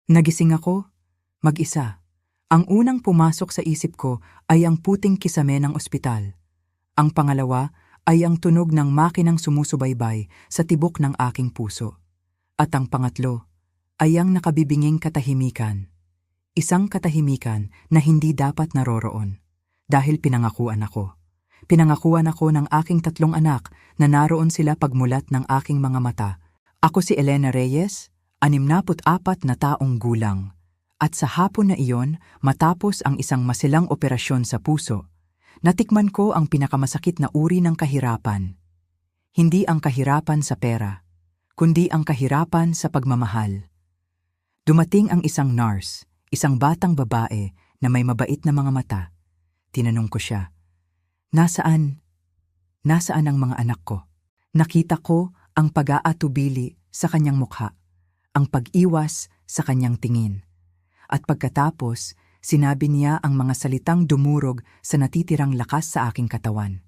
Nagising ako, mag-isa. Ang unang pumasok sa isip ko ay ang puting kisame ng ospital. Ang pangalawa ay ang tunog ng makinang sumusubaybay sa tibok ng aking puso. At ang pangatlo ay ang nakabibinging katahimikan. Isang katahimikan na hindi dapat naroroon. Dahil pinangakuan ako. Pinangakuan ako ng aking 3 anak na naroon sila pagmulat ng aking mga mata. Ako si Elena Reyes, 64 na taong gulang. At sa hapon na iyon, matapos ang isang masilang operasyon sa puso, natikman ko ang pinakamasakit na uri ng kahirapan. Hindi ang kahirapan sa pera, kundi ang kahirapan sa pagmamahal. Dumating ang isang nurse, isang batang babae na may mabait na mga mata. Tinanong ko siya, "Nasaan? Nasaan ang mga anak ko?" Nakita ko ang pag-aatubili sa kanyang mukha, ang pag-iwas sa kanyang tingin. At pagkatapos, sinabi niya ang mga salitang dumurog sa natitirang lakas sa aking katawan.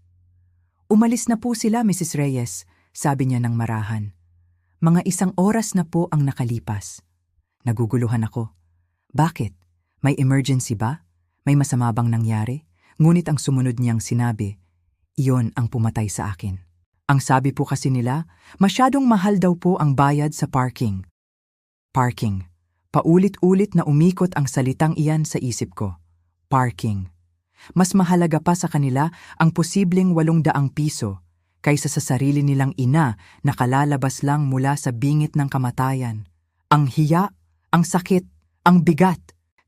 "Umalis na po sila, Mrs. Reyes," sabi niya ng marahan. "Mga 1 oras na po ang nakalipas." Naguguluhan ako. Bakit? May emergency ba? May masama bang nangyari? Ngunit ang sumunod niyang sinabi, iyon ang pumatay sa akin. Ang sabi po kasi nila, masyadong mahal daw po ang bayad sa parking. Parking. Paulit-ulit na umikot ang salitang iyan sa isip ko. Parking. Mas mahalaga pa sa kanila ang posibleng 800 piso kaysa sa sarili nilang ina na kalalabas lang mula sa bingit ng kamatayan. Ang hiya, ang sakit, ang bigat.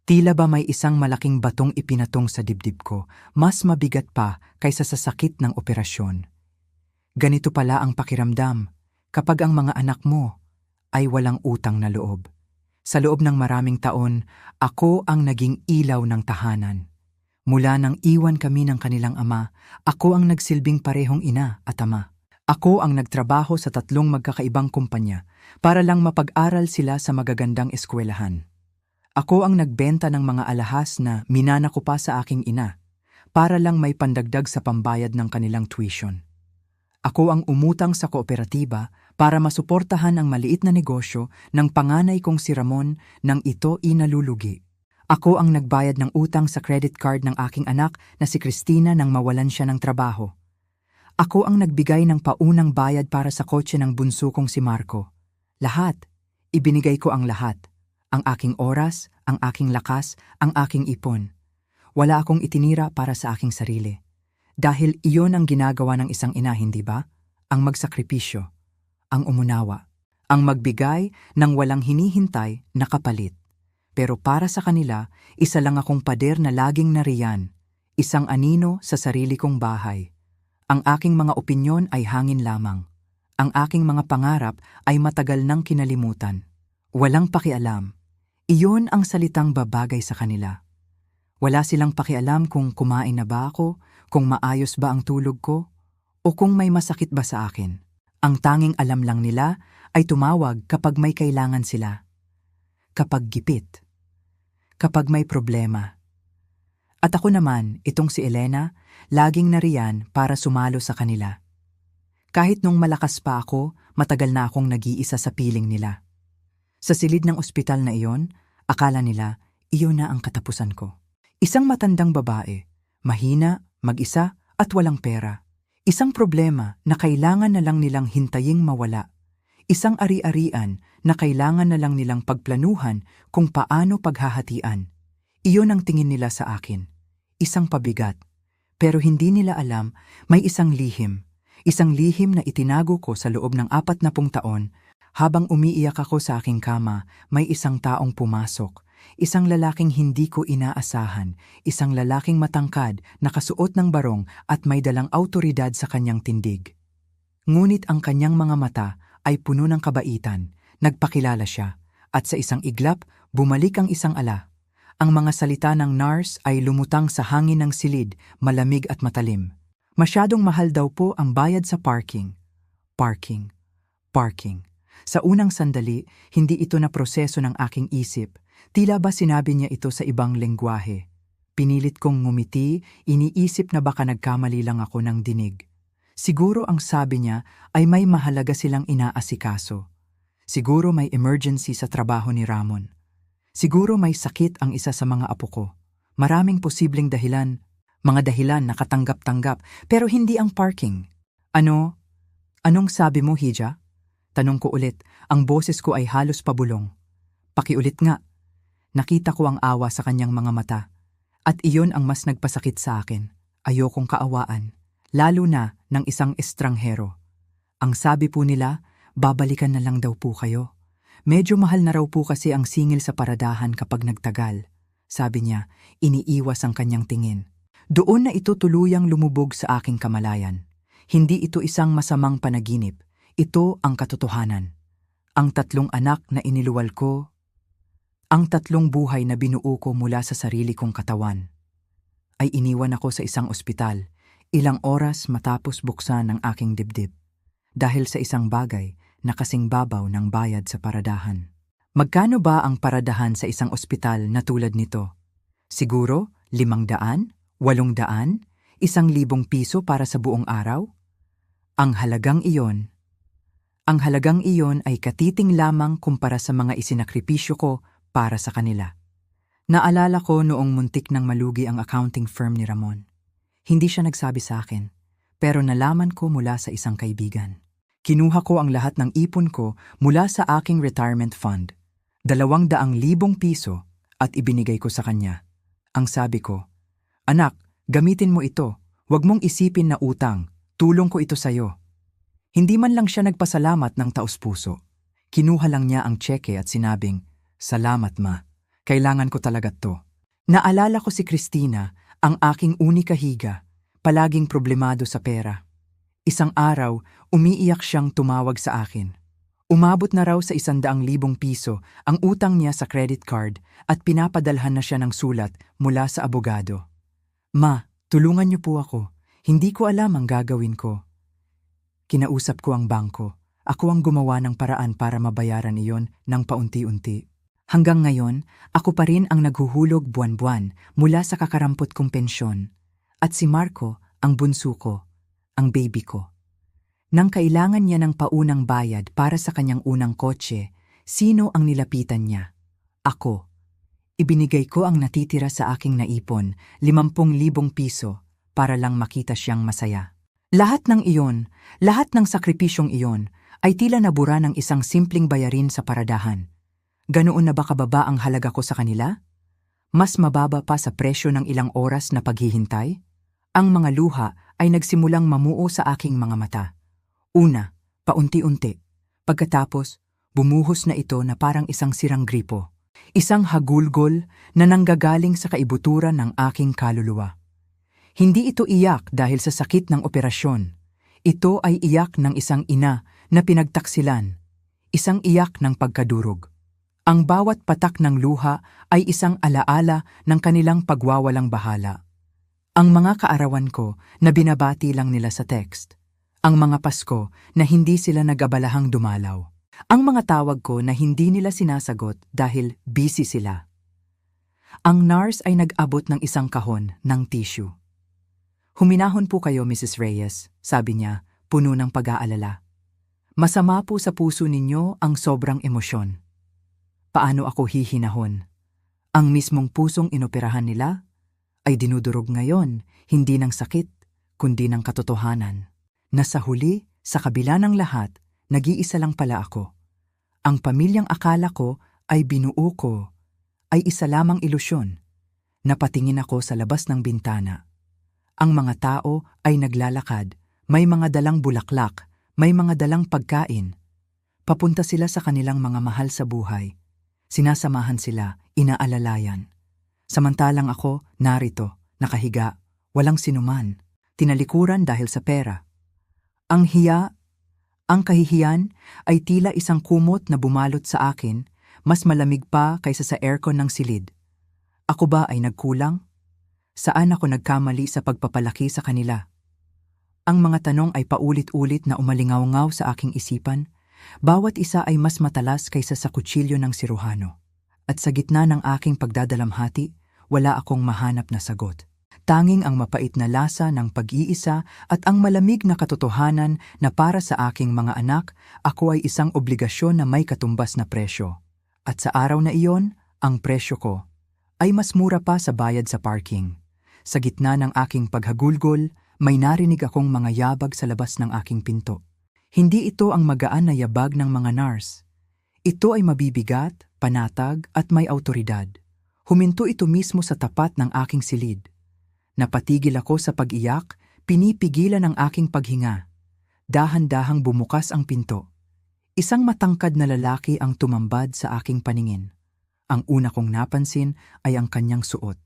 Tila ba may isang malaking batong ipinatong sa dibdib ko, mas mabigat pa kaysa sa sakit ng operasyon. Ganito pala ang pakiramdam kapag ang mga anak mo ay walang utang na loob. Sa loob ng maraming taon, ako ang naging ilaw ng tahanan. Mula nang iwan kami ng kanilang ama, ako ang nagsilbing parehong ina at ama. Ako ang nagtrabaho sa 3 magkakaibang kumpanya para lang mapag-aral sila sa magagandang eskwelahan. Ako ang nagbenta ng mga alahas na minana ko pa sa aking ina para lang may pandagdag sa pambayad ng kanilang tuition. Ako ang umutang sa kooperatiba para masuportahan ang maliit na negosyo ng panganay kong si Ramon nang ito inalulugi. Ako ang nagbayad ng utang sa credit card ng aking anak na si Christina nang mawalan siya ng trabaho. Ako ang nagbigay ng paunang bayad para sa kotse ng bunso kong si Marco. Lahat. Ibinigay ko ang lahat. Ang aking oras, ang aking lakas, ang aking ipon. Wala akong itinira para sa aking sarili. Dahil iyon ang ginagawa ng isang ina, hindi ba? Ang magsakripisyo, ang umunawa, ang magbigay ng walang hinihintay na kapalit. Pero para sa kanila, isa lang akong pader na laging nariyan, isang anino sa sarili kong bahay. Ang aking mga opinyon ay hangin lamang. Ang aking mga pangarap ay matagal nang kinalimutan. Walang pakialam. Iyon ang salitang babagay sa kanila. Wala silang pakialam kung kumain na ba ako, kung maayos ba ang tulog ko, o kung may masakit ba sa akin. Ang tanging alam lang nila ay tumawag kapag may kailangan sila. Kapag gipit. Kapag may problema. At ako naman, itong si Elena, laging nariyan para sumalo sa kanila. Kahit nung malakas pa ako, matagal na akong nag-iisa sa piling nila. Sa silid ng ospital na iyon, akala nila iyon na ang katapusan ko. Isang matandang babae, mahina, mag-isa at walang pera. Isang problema na kailangan na lang nilang hintaying mawala. Isang ari-arian na kailangan na lang nilang pagplanuhan kung paano paghahatian. Iyon ang tingin nila sa akin. Isang pabigat. Pero hindi nila alam may isang lihim. Isang lihim na itinago ko sa loob ng 40 taon. Habang umiiyak ako sa aking kama, may isang taong pumasok. Isang lalaking hindi ko inaasahan. Isang lalaking matangkad, nakasuot ng barong at may dalang awtoridad sa kanyang tindig. Ngunit ang kanyang mga mata ay puno ng kabaitan. Nagpakilala siya. At sa isang iglap, bumalik ang isang ala. Ang mga salita ng nurse ay lumutang sa hangin ng silid, malamig at matalim. Masyadong mahal daw po ang bayad sa parking. Parking. Parking. Sa unang sandali, hindi ito na proseso ng aking isip. Tila ba sinabi niya ito sa ibang lengguwahe. Pinilit kong ngumiti, iniisip na baka nagkamali lang ako ng dinig. Siguro ang sabi niya ay may mahalaga silang inaasikaso. Siguro may emergency sa trabaho ni Ramon. Siguro may sakit ang isa sa mga apo ko. Maraming posibleng dahilan. Mga dahilan na katanggap-tanggap, pero hindi ang parking. Ano? Anong sabi mo, Hija? Tanong ko ulit, ang boses ko ay halos pabulong. Pakiulit nga. Nakita ko ang awa sa kanyang mga mata. At iyon ang mas nagpasakit sa akin. Ayokong kaawaan, lalo na ng isang estranghero. Ang sabi po nila, babalikan na lang daw po kayo. Medyo mahal na raw po kasi ang singil sa paradahan kapag nagtagal. Sabi niya, iniiwas ang kanyang tingin. Doon na ito tuluyang lumubog sa aking kamalayan. Hindi ito isang masamang panaginip. Ito ang katotohanan. Ang 3 anak na iniluwal ko, ang 3 buhay na binuo ko mula sa sarili kong katawan, ay iniwan ako sa isang ospital, ilang oras matapos buksan ang aking dibdib, dahil sa isang bagay na kasing babaw ng bayad sa paradahan. Magkano ba ang paradahan sa isang ospital na tulad nito? Siguro 500, 800, 1,000 piso para sa buong araw? Ang halagang iyon ay katiting lamang kumpara sa mga isinakripisyo ko para sa kanila. Naalala ko noong muntik nang malugi ang accounting firm ni Ramon. Hindi siya nagsabi sa akin, pero nalaman ko mula sa isang kaibigan. Kinuha ko ang lahat ng ipon ko mula sa aking retirement fund, 200,000 piso, at ibinigay ko sa kanya. Ang sabi ko, "Anak, gamitin mo ito. Huwag mong isipin na utang. Tulong ko ito sa'yo." Hindi man lang siya nagpasalamat ng taos-puso. Kinuha lang niya ang tseke at sinabing, "Salamat, ma. Kailangan ko talaga to." Naalala ko si Christina, ang aking unika higa, palaging problemado sa pera. Isang araw, umiiyak siyang tumawag sa akin. Umabot na raw sa 100,000 piso ang utang niya sa credit card at pinapadalhan na siya ng sulat mula sa abogado. "Ma, tulungan niyo po ako. Hindi ko alam ang gagawin ko." Kinausap ko ang bangko. Ako ang gumawa ng paraan para mabayaran iyon ng paunti-unti. Hanggang ngayon, ako pa rin ang naghuhulog buwan-buwan mula sa kakarampot kong pensyon. At si Marco, ang bunso ko, ang baby ko. Nang kailangan niya ng paunang bayad para sa kanyang unang kotse, sino ang nilapitan niya? Ako. Ibinigay ko ang natitira sa aking naipon, 50,000 piso, para lang makita siyang masaya. Lahat ng iyon, lahat ng sakripisyong iyon, ay tila nabura ng isang simpleng bayarin sa paradahan. Ganoon na ba kababa ang halaga ko sa kanila? Mas mababa pa sa presyo ng ilang oras na paghihintay? Ang mga luha ay nagsimulang mamuo sa aking mga mata. Una, paunti-unti. Pagkatapos, bumuhos na ito na parang isang sirang gripo. Isang hagulgol na nanggagaling sa kaibuturan ng aking kaluluwa. Hindi ito iyak dahil sa sakit ng operasyon. Ito ay iyak ng isang ina na pinagtaksilan. Isang iyak ng pagkadurog. Ang bawat patak ng luha ay isang alaala ng kanilang pagwawalang bahala. Ang mga kaarawan ko na binabati lang nila sa text. Ang mga Pasko na hindi sila nag-abalahang dumalaw. Ang mga tawag ko na hindi nila sinasagot dahil busy sila. Ang nurse ay nag-abot ng isang kahon ng tissue. "Huminahon po kayo, Mrs. Reyes," sabi niya, puno ng pag-aalala. "Masama po sa puso ninyo ang sobrang emosyon." Paano ako hihinahon? Ang mismong pusong inoperahan nila ay dinudurog ngayon, hindi ng sakit, kundi ng katotohanan. Na sa huli, sa kabila ng lahat, nag-iisa lang pala ako. Ang pamilyang akala ko ay binuo ko, ay isa lamang ilusyon. Napatingin ako sa labas ng bintana. Ang mga tao ay naglalakad, may mga dalang bulaklak, may mga dalang pagkain. Papunta sila sa kanilang mga mahal sa buhay. Sinasamahan sila, inaalalayan. Samantalang ako, narito, nakahiga, walang sinuman, tinalikuran dahil sa pera. Ang kahihiyan ay tila isang kumot na bumalot sa akin, mas malamig pa kaysa sa aircon ng silid. Ako ba ay nagkulang? Saan ako nagkamali sa pagpapalaki sa kanila? Ang mga tanong ay paulit-ulit na umalingaw-ngaw sa aking isipan. Bawat isa ay mas matalas kaysa sa kutsilyo ng siruhano. At sa gitna ng aking pagdadalamhati, wala akong mahanap na sagot. Tanging ang mapait na lasa ng pag-iisa at ang malamig na katotohanan na para sa aking mga anak, ako ay isang obligasyon na may katumbas na presyo. At sa araw na iyon, Ang presyo ko ay mas mura pa sa bayad sa parking. Sa gitna ng aking paghagulgol, may narinig akong mga yabag sa labas ng aking pinto. Hindi ito ang magaan na yabag ng mga nurse. Ito ay mabibigat, panatag at may awtoridad. Huminto ito mismo sa tapat ng aking silid. Napatigil ako sa pag-iyak, pinipigilan ang aking paghinga. Dahan-dahang bumukas ang pinto. Isang matangkad na lalaki ang tumambad sa aking paningin. Ang una kong napansin ay ang kanyang suot.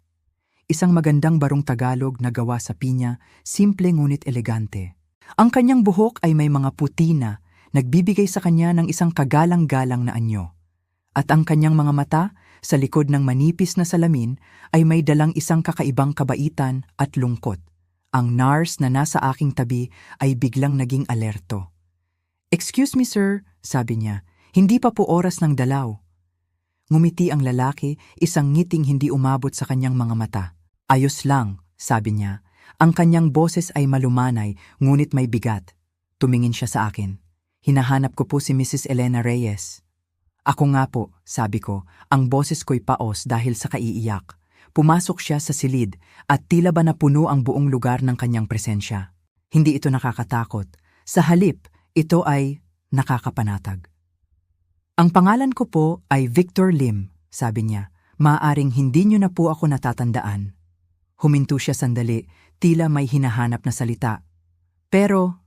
Isang magandang barong Tagalog na gawa sa pinya, simple ngunit elegante. Ang kanyang buhok ay may mga puti na nagbibigay sa kanya ng isang kagalang-galang na anyo. At ang kanyang mga mata, sa likod ng manipis na salamin, ay may dalang isang kakaibang kabaitan at lungkot. Ang nurse na nasa aking tabi ay biglang naging alerto. "Excuse me sir," sabi niya, "hindi pa po oras ng dalaw." Ngumiti ang lalaki, isang ngiting hindi umabot sa kanyang mga mata. "Ayos lang," sabi niya. Ang kanyang boses ay malumanay, ngunit may bigat. Tumingin siya sa akin. "Hinahanap ko po si Mrs. Elena Reyes." "Ako nga po," sabi ko, ang boses ko'y paos dahil sa kaiiyak. Pumasok siya sa silid at tila ba napuno ang buong lugar ng kanyang presensya. Hindi ito nakakatakot. Sa halip, ito ay nakakapanatag. "Ang pangalan ko po ay Victor Lim," sabi niya. "Maaaring hindi niyo na po ako natatandaan." Huminto siya sandali, tila may hinahanap na salita. "Pero,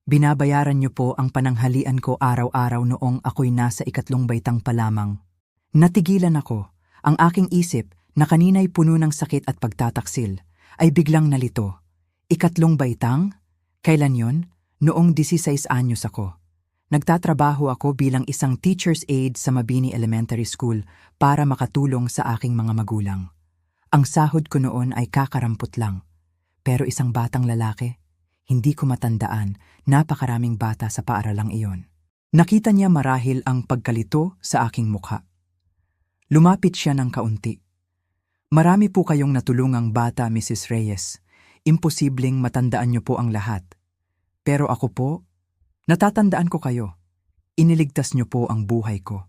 binabayaran niyo po ang pananghalian ko araw-araw noong ako'y nasa 3 baitang pa lamang." Natigilan ako. Ang aking isip, na kanina'y puno ng sakit at pagtataksil, ay biglang nalito. 3 baitang? Kailan yon? Noong 16 anyos ako. Nagtatrabaho ako bilang isang teacher's aide sa Mabini Elementary School para makatulong sa aking mga magulang. Ang sahod ko noon ay kakarampot lang. Pero isang batang lalaki, hindi ko matandaan, napakaraming bata sa paaralang iyon. Nakita niya marahil ang pagkalito sa aking mukha. Lumapit siya ng kaunti. "Marami po kayong natulungang bata, Mrs. Reyes. Imposibleng matandaan niyo po ang lahat. Pero ako po, natatandaan ko kayo. Iniligtas niyo po ang buhay ko."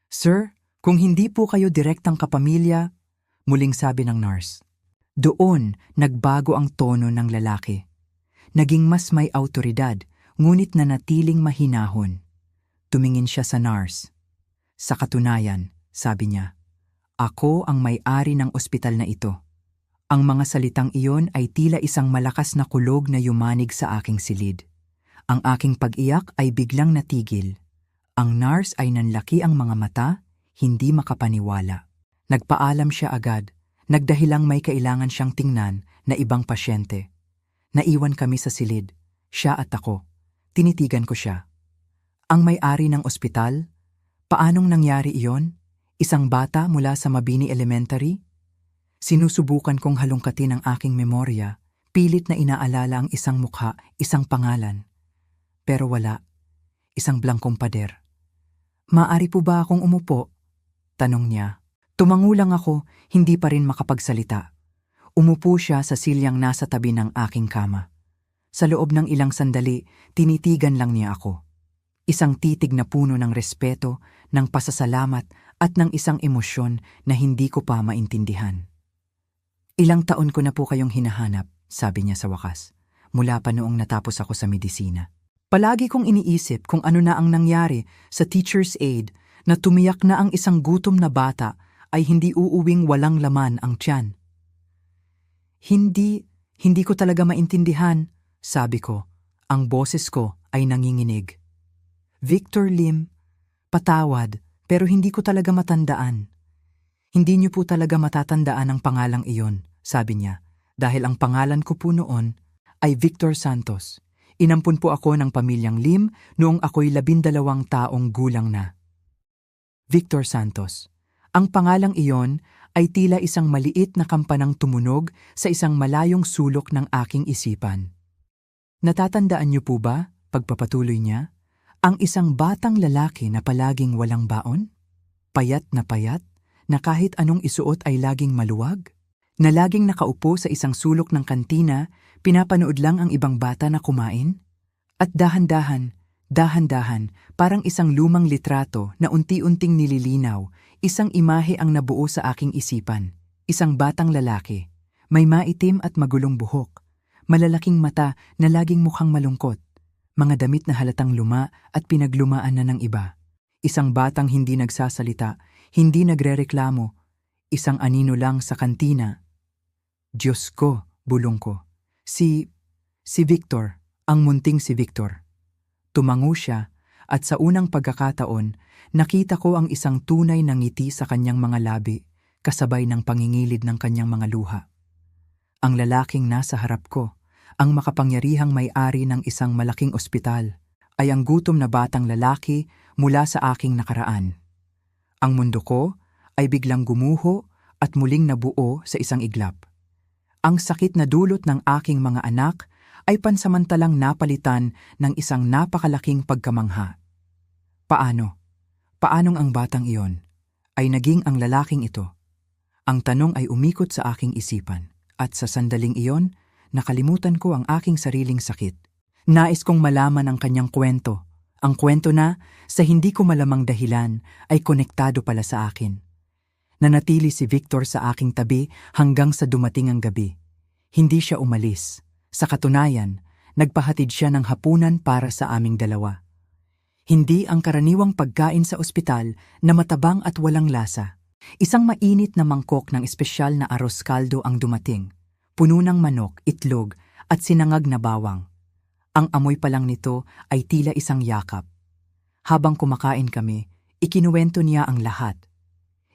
"Sir, kung hindi po kayo direktang kapamilya," muling sabi ng nurse. Doon, nagbago ang tono ng lalaki. Naging mas may awtoridad, ngunit nanatiling mahinahon. Tumingin siya sa nurse. "Sa katunayan," sabi niya, "ako ang may-ari ng ospital na ito." Ang mga salitang iyon ay tila isang malakas na kulog na yumanig sa aking silid. Ang aking pag-iyak ay biglang natigil. Ang nurse ay nanlaki ang mga mata, hindi makapaniwala. Nagpaalam siya agad, nagdahilang may kailangan siyang tingnan na ibang pasyente. Naiwan kami sa silid, siya at ako. Tinitigan ko siya. "Ang may-ari ng ospital? Paanong nangyari iyon? Isang bata mula sa Mabini Elementary?" Sinusubukan kong halongkatin ang aking memorya, pilit na inaalala ang isang mukha, isang pangalan. Pero wala. Isang blangkong pader. "Maaari po ba akong umupo?" tanong niya. Tumango lang ako, hindi pa rin makapagsalita. Umupo siya sa silyang nasa tabi ng aking kama. Sa loob ng ilang sandali, tinitigan lang niya ako. Isang titig na puno ng respeto, ng pasasalamat at ng isang emosyon na hindi ko pa maintindihan. "Ilang taon ko na po kayong hinahanap," sabi niya sa wakas, "mula pa noong natapos ako sa medisina. Palagi kong iniisip kung ano na ang nangyari sa teacher's aide na tumiyak na ang isang gutom na bata ay hindi uuwing walang laman ang tiyan." Hindi ko talaga maintindihan," sabi ko. Ang boses ko ay nanginginig. "Victor Lim, patawad, pero hindi ko talaga matandaan." "Hindi niyo po talaga matatandaan ang pangalang iyon," sabi niya, "dahil ang pangalan ko po noon ay Victor Santos. Inampun po ako ng pamilyang Lim noong ako'y 12 taong gulang na." Victor Santos. Ang pangalang iyon ay tila isang maliit na kampanang tumunog sa isang malayong sulok ng aking isipan. "Natatandaan niyo po ba?" pagpapatuloy niya. "Ang isang batang lalaki na palaging walang baon? Payat, na kahit anong isuot ay laging maluwag? Na laging nakaupo sa isang sulok ng kantina, pinapanood lang ang ibang bata na kumain? At dahan-dahan, parang isang lumang litrato na unti-unting nililinaw, Isang imahe ang nabuo sa aking isipan. Isang batang lalaki. May maitim at magulong buhok. Malalaking mata na laging mukhang malungkot. Mga damit na halatang luma at pinaglumaan na ng iba. Isang batang hindi nagsasalita, hindi nagrereklamo. Isang anino lang sa kantina. Diyos ko, bulong ko. Si Victor, ang munting si Victor. Tumango siya at sa unang pagkakataon, nakita ko ang isang tunay na ngiti sa kanyang mga labi, kasabay ng pangingilid ng kanyang mga luha. Ang lalaking nasa harap ko, ang makapangyarihang may-ari ng isang malaking ospital, ay ang gutom na batang lalaki mula sa aking nakaraan. Ang mundo ko ay biglang gumuho at muling nabuo sa isang iglap. Ang sakit na dulot ng aking mga anak ay pansamantalang napalitan ng isang napakalaking pagkamangha. Paano? Paanong ang batang iyon ay naging ang lalaking ito? Ang tanong ay umikot sa aking isipan at sa sandaling iyon, nakalimutan ko ang aking sariling sakit. Nais kong malaman ang kanyang kwento. Ang kwento na, sa hindi ko malamang dahilan, ay konektado pala sa akin. Nanatili si Victor sa aking tabi hanggang sa dumating ang gabi. Hindi siya umalis. Sa katunayan, nagpahatid siya ng hapunan para sa aming dalawa. Hindi ang karaniwang pagkain sa ospital na matabang at walang lasa. Isang mainit na mangkok ng espesyal na arroz caldo ang dumating. Puno ng manok, itlog at sinangag na bawang. Ang amoy pa lang nito ay tila isang yakap. Habang kumakain kami, ikinuwento niya ang lahat.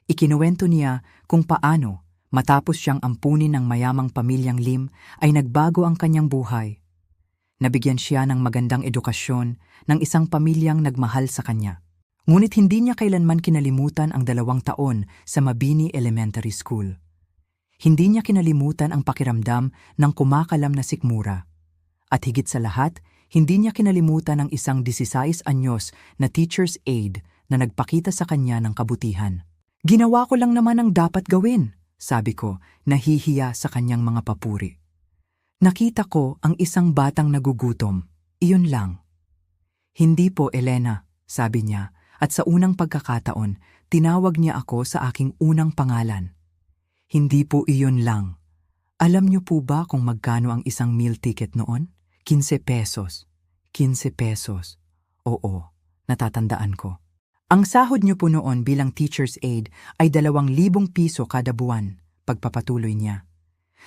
Ikinuwento niya kung paano, matapos siyang ampunin ng mayamang pamilyang Lim, ay nagbago ang kanyang buhay. Nabigyan siya ng magandang edukasyon ng isang pamilyang nagmahal sa kanya. Ngunit hindi niya kailanman kinalimutan ang 2 taon sa Mabini Elementary School. Hindi niya kinalimutan ang pakiramdam ng kumakalam na sikmura. At higit sa lahat, hindi niya kinalimutan ang isang 16 anyos na teacher's aide na nagpakita sa kanya ng kabutihan. Ginawa ko lang naman ang dapat gawin, sabi ko, nahihiya sa kanyang mga papuri. Nakita ko ang isang batang nagugutom. Iyon lang. Hindi po, Elena, sabi niya, at sa unang pagkakataon, tinawag niya ako sa aking unang pangalan. Hindi po iyon lang. Alam niyo po ba kung magkano ang isang meal ticket noon? 15 pesos. 15 pesos. Oo, natatandaan ko. Ang sahod niyo po noon bilang teacher's aide ay 2,000 piso kada buwan, pagpapatuloy niya.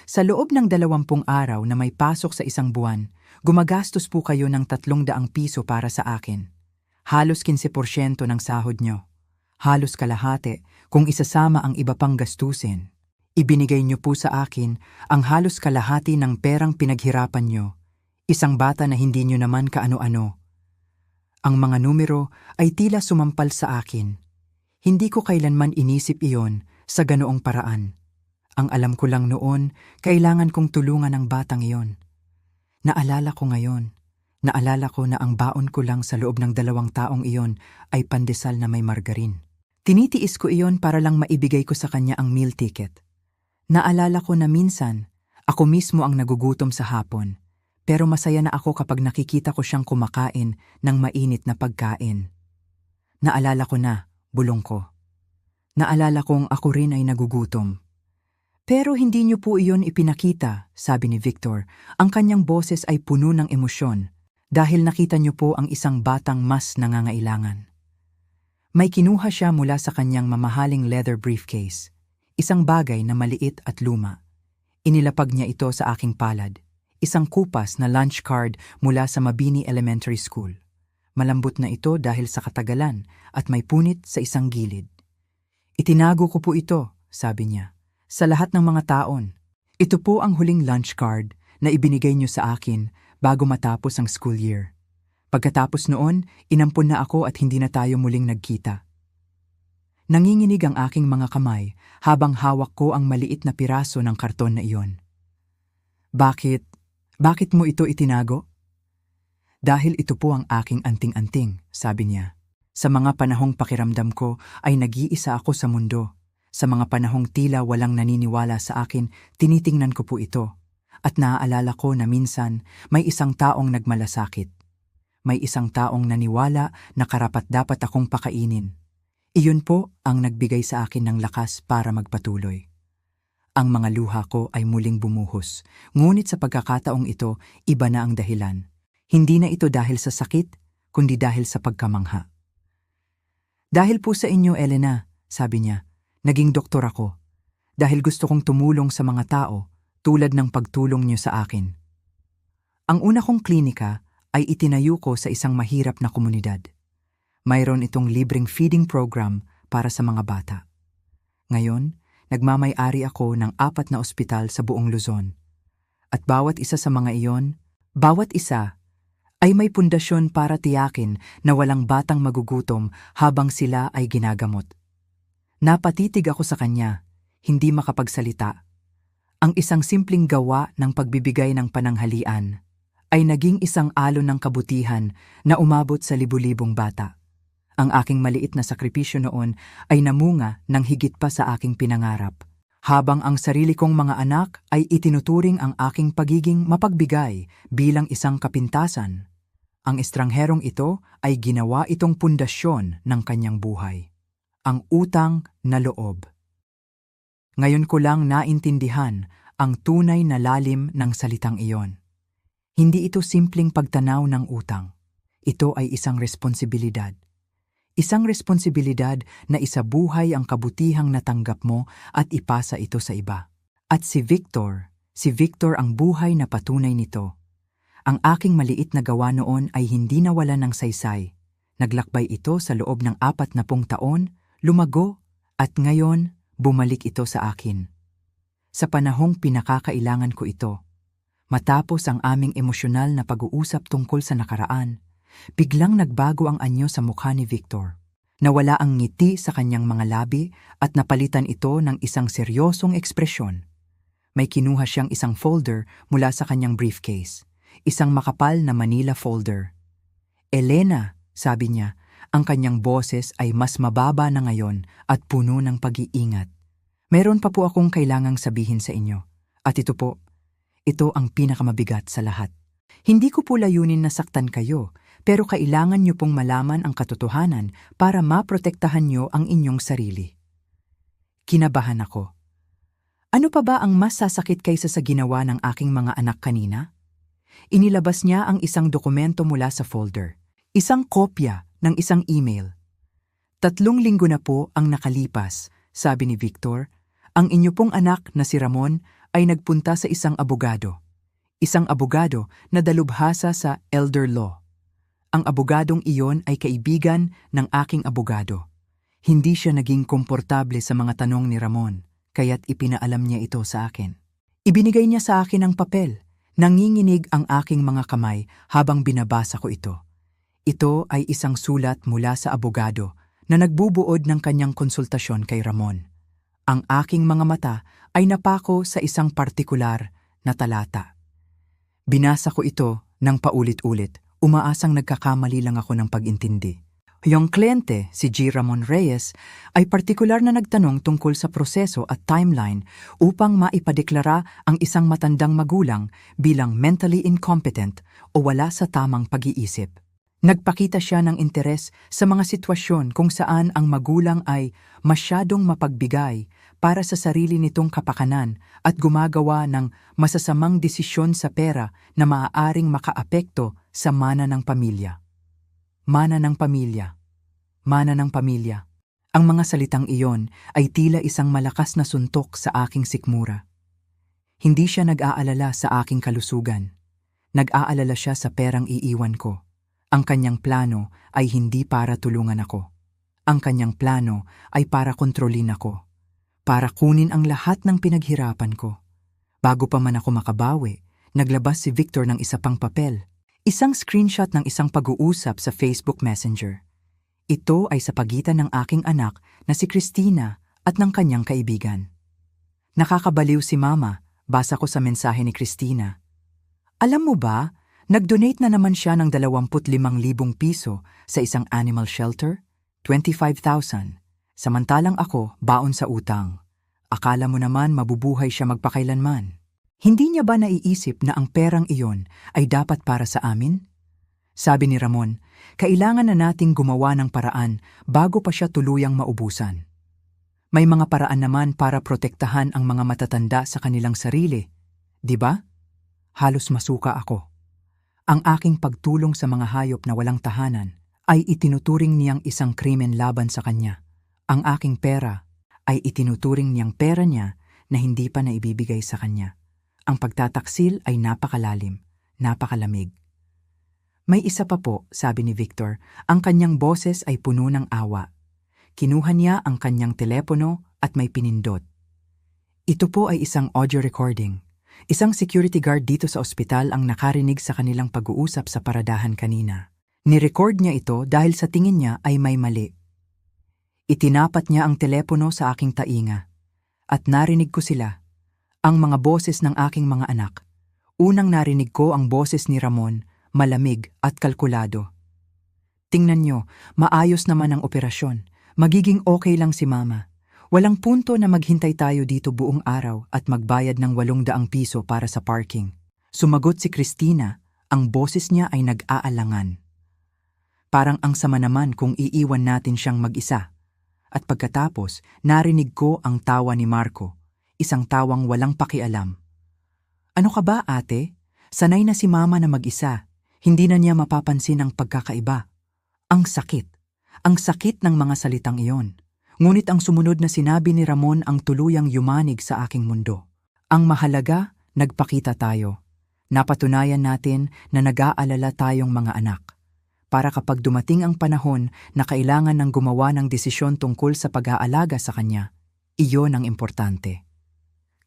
Sa loob ng 20 araw na may pasok sa isang buwan, gumagastos po kayo ng 300 piso para sa akin. Halos 15% ng sahod niyo. Halos kalahati kung isasama ang iba pang gastusin. Ibinigay niyo po sa akin ang halos kalahati ng perang pinaghirapan niyo. Isang bata na hindi niyo naman kaano-ano. Ang mga numero ay tila sumampal sa akin. Hindi ko kailanman inisip iyon sa ganoong paraan. Ang alam ko lang noon, kailangan kong tulungan ang batang iyon. Naalala ko ngayon. Naalala ko na ang baon ko lang sa loob ng 2 taong iyon ay pandesal na may margarin. Tinitiis ko iyon para lang maibigay ko sa kanya ang meal ticket. Naalala ko na minsan, ako mismo ang nagugutom sa hapon, pero masaya na ako kapag nakikita ko siyang kumakain ng mainit na pagkain. Naalala ko na, bulong ko. Naalala kong ako rin ay nagugutom. Pero hindi niyo po iyon ipinakita, sabi ni Victor. Ang kanyang boses ay puno ng emosyon dahil nakita niyo po ang isang batang mas nangangailangan. May kinuha siya mula sa kanyang mamahaling leather briefcase. Isang bagay na maliit at luma. Inilapag niya ito sa aking palad. Isang kupas na lunch card mula sa Mabini Elementary School. Malambot na ito dahil sa katagalan at may punit sa isang gilid. Itinago ko po ito, sabi niya, sa lahat ng mga taon. Ito po ang huling lunch card na ibinigay niyo sa akin bago matapos ang school year. Pagkatapos noon, inampun na ako at hindi na tayo muling nagkita. Nanginginig ang aking mga kamay habang hawak ko ang maliit na piraso ng karton na iyon. Bakit mo ito itinago? Dahil ito po ang aking anting-anting, sabi niya. Sa mga panahong pakiramdam ko ay nag-iisa ako sa mundo. Sa mga panahong tila walang naniniwala sa akin, tinitingnan ko po ito. At naaalala ko na minsan may isang taong nagmalasakit. May isang taong naniwala na karapat-dapat akong pakainin. Iyon po ang nagbigay sa akin ng lakas para magpatuloy. Ang mga luha ko ay muling bumuhos, ngunit sa pagkakataong ito, iba na ang dahilan. Hindi na ito dahil sa sakit, kundi dahil sa pagkamangha. Dahil po sa inyo, Elena, sabi niya, naging doktor ako. Dahil gusto kong tumulong sa mga tao, tulad ng pagtulong niyo sa akin. Ang una kong klinika ay itinayo ko sa isang mahirap na komunidad. Mayroon itong libreng feeding program para sa mga bata. Ngayon, nagmamay-ari ako ng 4 na ospital sa buong Luzon. At bawat isa sa mga iyon, bawat isa, ay may pundasyon para tiyakin na walang batang magugutom habang sila ay ginagamot. Napatitig ako sa kanya, hindi makapagsalita. Ang isang simpleng gawa ng pagbibigay ng pananghalian ay naging isang alon ng kabutihan na umabot sa libu-libong bata. Ang aking maliit na sakripisyo noon ay namunga ng higit pa sa aking pinangarap, habang ang sarili kong mga anak ay itinuturing ang aking pagiging mapagbigay bilang isang kapintasan. Ang estrangherong ito ay ginawa itong pundasyon ng kanyang buhay. Ang utang na loob. Ngayon ko lang naintindihan ang tunay na lalim ng salitang iyon. Hindi ito simpleng pagtanaw ng utang. Ito ay isang responsibilidad. Isang responsibilidad na isabuhay ang kabutihang natanggap mo at ipasa ito sa iba. At si Victor ang buhay na patunay nito. Ang aking maliit na gawa noon ay hindi nawalan ng saysay. Naglakbay ito sa loob ng 40 taon, lumago, at ngayon bumalik ito sa akin. Sa panahong pinakakailangan ko ito, matapos ang aming emosyonal na pag-uusap tungkol sa nakaraan, biglang nagbago ang anyo sa mukha ni Victor. Nawala ang ngiti sa kanyang mga labi at napalitan ito ng isang seryosong ekspresyon. May kinuha siyang isang folder mula sa kanyang briefcase, isang makapal na Manila folder. Elena, sabi niya, ang kanyang boses ay mas mababa na ngayon at puno ng pag-iingat. Meron pa po akong kailangang sabihin sa inyo. At ito po, ito ang pinakamabigat sa lahat. Hindi ko po layunin na saktan kayo, pero kailangan niyo pong malaman ang katotohanan para maprotektahan niyo ang inyong sarili. Kinabahan ako. Ano pa ba ang mas sasakit kaysa sa ginawa ng aking mga anak kanina? Inilabas niya ang isang dokumento mula sa folder. Isang kopya ng isang email. 3 linggo na po ang nakalipas, sabi ni Victor. Ang inyo pong anak na si Ramon ay nagpunta sa isang abogado. Isang abogado na dalubhasa sa elder law. Ang abogadong iyon ay kaibigan ng aking abogado. Hindi siya naging komportable sa mga tanong ni Ramon, kaya't ipinaalam niya ito sa akin. Ibinigay niya sa akin ang papel. Nanginginig ang aking mga kamay habang binabasa ko ito. Ito ay isang sulat mula sa abogado na nagbubuod ng kanyang konsultasyon kay Ramon. Ang aking mga mata ay napako sa isang partikular na talata. Binasa ko ito ng paulit-ulit, umaasang nagkakamali lang ako ng pag-intindi. Yung kliyente, si G. Ramon Reyes, ay partikular na nagtanong tungkol sa proseso at timeline upang maipadeklara ang isang matandang magulang bilang mentally incompetent o wala sa tamang pag-iisip. Nagpakita siya ng interes sa mga sitwasyon kung saan ang magulang ay masyadong mapagbigay para sa sarili nitong kapakanan at gumagawa ng masasamang desisyon sa pera na maaaring makaapekto sa mana ng pamilya. Mana ng pamilya. Mana ng pamilya. Ang mga salitang iyon ay tila isang malakas na suntok sa aking sikmura. Hindi siya nag-aalala sa aking kalusugan. Nag-aalala siya sa perang iiwan ko. Ang kanyang plano ay hindi para tulungan ako. Ang kanyang plano ay para kontrolin ako. Para kunin ang lahat ng pinaghirapan ko. Bago pa man ako makabawi, naglabas si Victor ng isa pang papel. Isang screenshot ng isang pag-uusap sa Facebook Messenger. Ito ay sa pagitan ng aking anak na si Christina at ng kanyang kaibigan. Nakakabaliw si Mama, basa ko sa mensahe ni Christina. Alam mo ba, nag-donate na naman siya ng 25,000 piso sa isang animal shelter, 25,000. Samantalang ako, baon sa utang. Akala mo naman mabubuhay siya magpakailanman. Hindi niya ba naiisip na ang perang iyon ay dapat para sa amin? Sabi ni Ramon, Kailangan na nating gumawa ng paraan bago pa siya tuluyang maubusan. May mga paraan naman para protektahan ang mga matatanda sa kanilang sarili, di ba? Halos masuka ako. Ang aking pagtulong sa mga hayop na walang tahanan ay itinuturing niyang isang krimen laban sa kanya. Ang aking pera ay itinuturing niyang pera niya na hindi pa naibibigay sa kanya. Ang pagtataksil ay napakalalim, napakalamig. May isa pa po, sabi ni Victor, ang kanyang boses ay puno ng awa. Kinuha niya ang kanyang telepono at may pinindot. Ito po ay isang audio recording. Isang security guard dito sa ospital ang nakarinig sa kanilang pag-uusap sa paradahan kanina. Ni-record niya ito dahil sa tingin niya ay may mali. Itinapat niya ang telepono sa aking tainga at narinig ko sila. Ang mga boses ng aking mga anak. Unang narinig ko ang boses ni Ramon, malamig at kalkulado. Tingnan nyo, maayos naman ang operasyon. Magiging okay lang si Mama. Walang punto na maghintay tayo dito buong araw at magbayad ng 800 piso para sa parking. Sumagot si Christina, ang boses niya ay nag-aalangan. Parang ang sama naman kung iiwan natin siyang mag-isa. At pagkatapos, narinig ko ang tawa ni Marco. Isang tawang walang pakialam. Ano ka ba, ate? Sanay na si Mama na mag-isa. Hindi na niya mapapansin ang pagkakaiba. Ang sakit. Ang sakit ng mga salitang iyon. Ngunit ang sumunod na sinabi ni Ramon ang tuluyang yumanig sa aking mundo. Ang mahalaga, nagpakita tayo. Napatunayan natin na nag-aalala tayong mga anak. Para kapag dumating ang panahon na kailangan ng gumawa ng desisyon tungkol sa pag-aalaga sa kanya, iyon ang importante.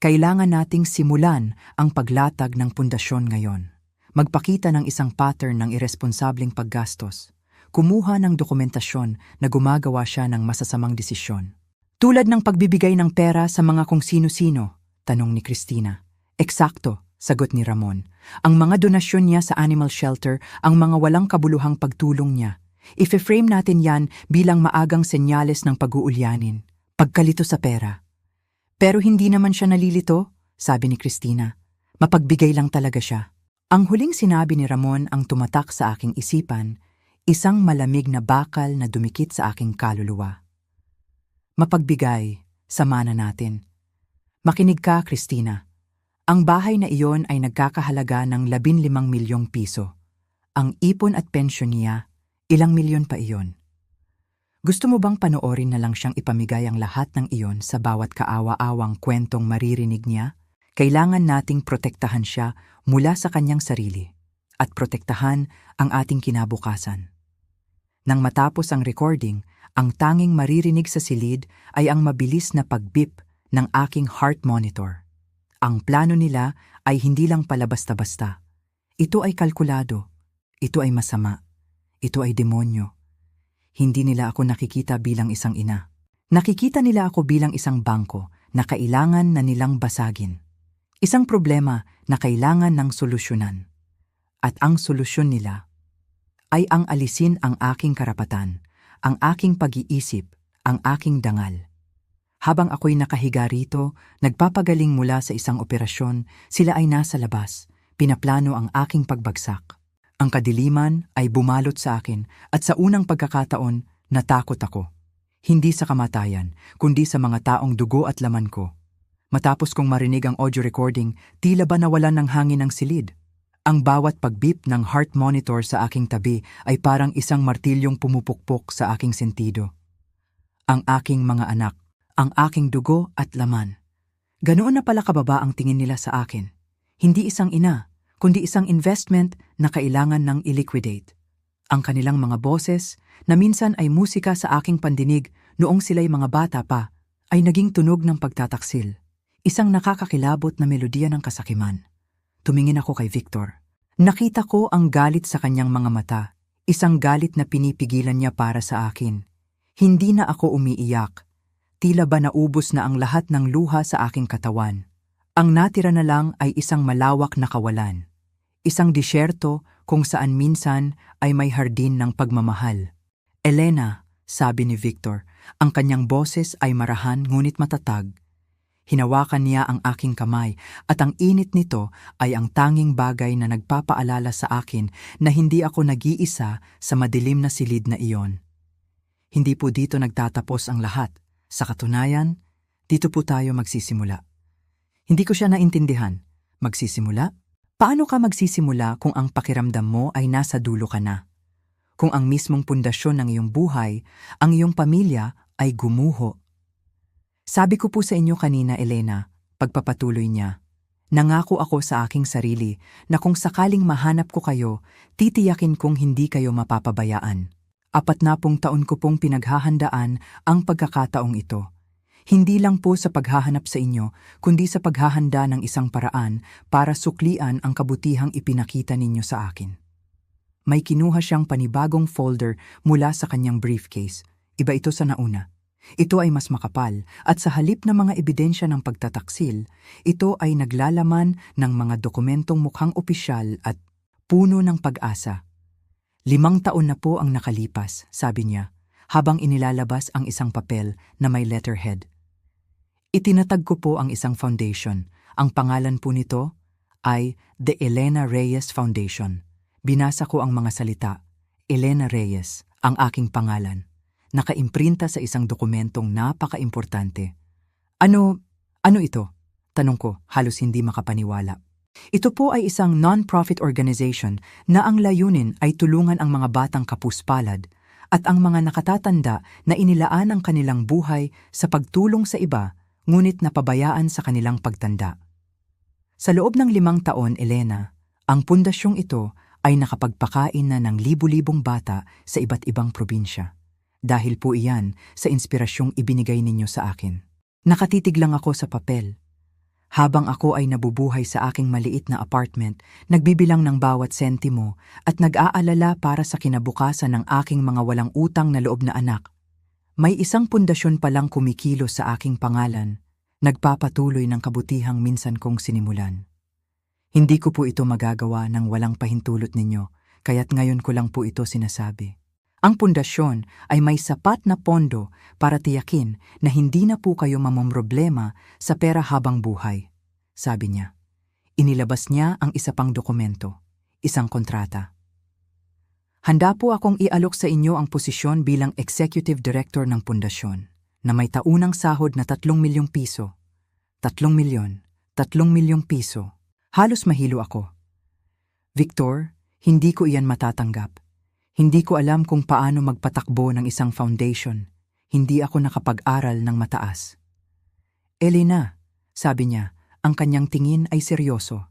Kailangan nating simulan ang paglatag ng pundasyon ngayon. Magpakita ng isang pattern ng irresponsableng paggastos. Kumuha ng dokumentasyon na gumagawa siya ng masasamang desisyon. Tulad ng pagbibigay ng pera sa mga kung sino-sino, tanong ni Christina. Eksakto, sagot ni Ramon. Ang mga donasyon niya sa animal shelter, ang mga walang kabuluhang pagtulong niya. Ife-frame natin yan bilang maagang senyales ng pag-uulyanin. Pagkalito sa pera. Pero hindi naman siya nalilito, sabi ni Christina. Mapagbigay lang talaga siya. Ang huling sinabi ni Ramon ang tumatak sa aking isipan, isang malamig na bakal na dumikit sa aking kaluluwa. Mapagbigay, sama na natin. Makinig ka, Christina. Ang bahay na iyon ay nagkakahalaga ng 15 milyong piso. Ang ipon at pensyon niya, ilang milyon pa iyon. Gusto mo bang panoorin na lang siyang ipamigay ang lahat ng iyon sa bawat kaawa-awang kwentong maririnig niya? Kailangan nating protektahan siya mula sa kanyang sarili at protektahan ang ating kinabukasan. Nang matapos ang recording, ang tanging maririnig sa silid ay ang mabilis na pag-beep ng aking heart monitor. Ang plano nila ay hindi lang pala basta-basta. Ito ay kalkulado. Ito ay masama. Ito ay demonyo. Hindi nila ako nakikita bilang isang ina. Nakikita nila ako bilang isang bangko na kailangan na nilang basagin. Isang problema na kailangan ng solusyonan. At ang solusyon nila ay ang alisin ang aking karapatan, ang aking pag-iisip, ang aking dangal. Habang ako'y nakahiga rito, nagpapagaling mula sa isang operasyon, sila ay nasa labas, pinaplano ang aking pagbagsak. Ang kadiliman ay bumalot sa akin at sa unang pagkakataon, natakot ako. Hindi sa kamatayan, kundi sa mga taong dugo at laman ko. Matapos kong marinig ang audio recording, tila ba nawalan ng hangin ang silid. Ang bawat pag-beep ng heart monitor sa aking tabi ay parang isang martilyong pumupukpok sa aking sentido. Ang aking mga anak, ang aking dugo at laman. Ganoon na pala kababa ang tingin nila sa akin. Hindi isang ina, kundi isang investment na kailangan ng i-liquidate. Ang kanilang mga boses, na minsan ay musika sa aking pandinig noong sila'y mga bata pa, ay naging tunog ng pagtataksil. Isang nakakakilabot na melodiya ng kasakiman. Tumingin ako kay Victor. Nakita ko ang galit sa kanyang mga mata, isang galit na pinipigilan niya para sa akin. Hindi na ako umiiyak. Tila ba naubos na ang lahat ng luha sa aking katawan. Ang natira na lang ay isang malawak na kawalan. Isang disyerto kung saan minsan ay may hardin ng pagmamahal. Elena, sabi ni Victor, ang kanyang boses ay marahan ngunit matatag. Hinawakan niya ang aking kamay at ang init nito ay ang tanging bagay na nagpapaalala sa akin na hindi ako nag-iisa sa madilim na silid na iyon. Hindi po dito nagtatapos ang lahat. Sa katunayan, dito po tayo magsisimula. Hindi ko siya naintindihan. Magsisimula? Paano ka magsisimula kung ang pakiramdam mo ay nasa dulo ka na? Kung ang mismong pundasyon ng iyong buhay, ang iyong pamilya ay gumuho. Sabi ko po sa inyo kanina, Elena, pagpapatuloy niya, nangako ako sa aking sarili na kung sakaling mahanap ko kayo, titiyakin kong hindi kayo mapapabayaan. 40 taon ko pong pinaghahandaan ang pagkakataong ito. Hindi lang po sa paghahanap sa inyo, kundi sa paghahanda ng isang paraan para suklian ang kabutihang ipinakita ninyo sa akin. May kinuha siyang panibagong folder mula sa kanyang briefcase. Iba ito sa nauna. Ito ay mas makapal at sa halip na mga ebidensya ng pagtataksil, ito ay naglalaman ng mga dokumentong mukhang opisyal at puno ng pag-asa. 5 taon na po ang nakalipas, sabi niya, habang inilalabas ang isang papel na may letterhead. Itinatag ko po ang isang foundation. Ang pangalan po nito ay The Elena Reyes Foundation. Binasa ko ang mga salita. Elena Reyes, ang aking pangalan. Nakaimprinta sa isang dokumentong napaka-importante. Ano ito? Tanong ko, halos hindi makapaniwala. Ito po ay isang non-profit organization na ang layunin ay tulungan ang mga batang kapuspalad at ang mga nakatatanda na inilaan ang kanilang buhay sa pagtulong sa iba, ngunit napabayaan sa kanilang pagtanda. Sa loob ng 5 taon, Elena, ang pundasyong ito ay nakapagpakain na ng libu-libong bata sa iba't ibang probinsya. Dahil po iyan sa inspirasyong ibinigay ninyo sa akin. Nakatitig lang ako sa papel. Habang ako ay nabubuhay sa aking maliit na apartment, nagbibilang ng bawat sentimo at nag-aalala para sa kinabukasan ng aking mga walang utang na loob na anak. May isang pundasyon palang kumikilos sa aking pangalan, nagpapatuloy ng kabutihang minsan kong sinimulan. Hindi ko po ito magagawa ng walang pahintulot ninyo, kaya't ngayon ko lang po ito sinasabi. Ang pundasyon ay may sapat na pondo para tiyakin na hindi na po kayo mamomroblema sa pera habang buhay, sabi niya. Inilabas niya ang isa pang dokumento, isang kontrata. Handa po akong ialok sa inyo ang posisyon bilang executive director ng pundasyon na may taunang sahod na 3 milyong piso. 3 milyon, 3 milyong piso. Halos mahilo ako. Victor, hindi ko iyan matatanggap. Hindi ko alam kung paano magpatakbo ng isang foundation. Hindi ako nakapag-aral ng mataas. Elena, sabi niya, ang kanyang tingin ay seryoso.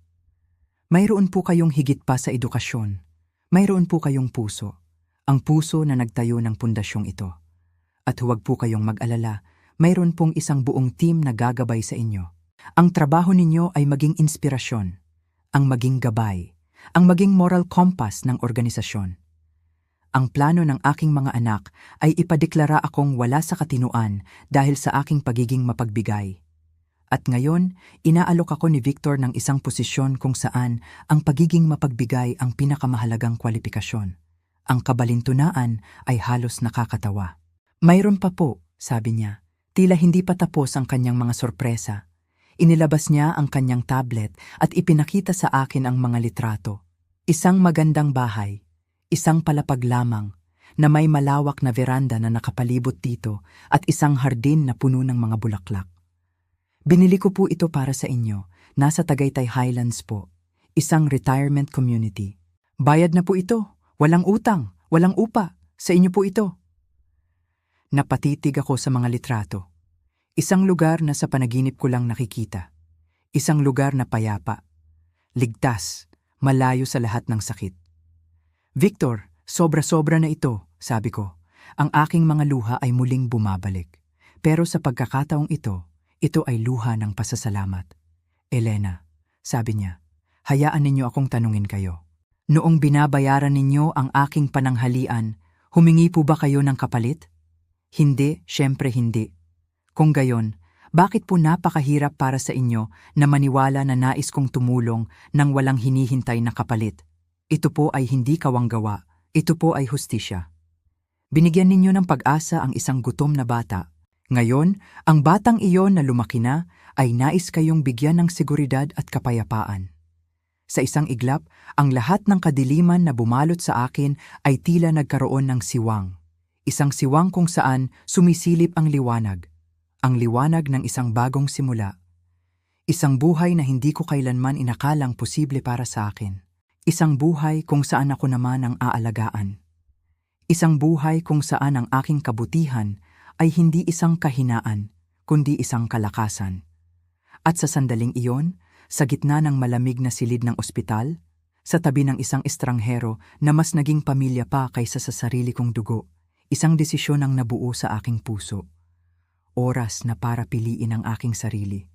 Mayroon po kayong higit pa sa edukasyon. Mayroon po kayong puso. Ang puso na nagtayo ng pundasyong ito. At huwag po kayong mag-alala, mayroon pong isang buong team na gagabay sa inyo. Ang trabaho ninyo ay maging inspirasyon, ang maging gabay, ang maging moral compass ng organisasyon. Ang plano ng aking mga anak ay ipadeklara akong wala sa katinuan dahil sa aking pagiging mapagbigay. At ngayon, inaalok ako ni Victor ng isang posisyon kung saan ang pagiging mapagbigay ang pinakamahalagang kwalifikasyon. Ang kabalintunaan ay halos nakakatawa. Mayroon pa po, sabi niya. Tila hindi pa tapos ang kanyang mga sorpresa. Inilabas niya ang kanyang tablet at ipinakita sa akin ang mga litrato. Isang magandang bahay. Isang palapag lamang na may malawak na veranda na nakapalibot dito at isang hardin na puno ng mga bulaklak. Binili ko po ito para sa inyo. Nasa Tagaytay Highlands po. Isang retirement community. Bayad na po ito. Walang utang, walang upa. Sa inyo po ito. Napatitig ako sa mga litrato. Isang lugar na sa panaginip ko lang nakikita. Isang lugar na payapa. Ligtas, malayo sa lahat ng sakit. Victor, sobra-sobra na ito, sabi ko. Ang aking mga luha ay muling bumabalik. Pero sa pagkakataong ito ay luha ng pasasalamat. Elena, sabi niya, hayaan ninyo akong tanungin kayo. Noong binabayaran ninyo ang aking pananghalian, humingi po ba kayo ng kapalit? Hindi, syempre hindi. Kung gayon, bakit po napakahirap para sa inyo na maniwala na nais kong tumulong nang walang hinihintay na kapalit? Ito po ay hindi kawanggawa, ito po ay hustisya. Binigyan ninyo ng pag-asa ang isang gutom na bata, Ngayon, ang batang iyon na lumaki na ay nais kayong bigyan ng seguridad at kapayapaan. Sa isang iglap, ang lahat ng kadiliman na bumalot sa akin ay tila nagkaroon ng siwang. Isang siwang kung saan sumisilip ang liwanag ng isang bagong simula. Isang buhay na hindi ko kailanman inakalang posible para sa akin. Isang buhay kung saan ako naman ang aalagaan. Isang buhay kung saan ang aking kabutihan ay hindi isang kahinaan, kundi isang kalakasan. At sa sandaling iyon, sa gitna ng malamig na silid ng ospital, sa tabi ng isang estranghero na mas naging pamilya pa kaysa sa sarili kong dugo, isang desisyon ang nabuo sa aking puso. Oras na para piliin ang aking sarili.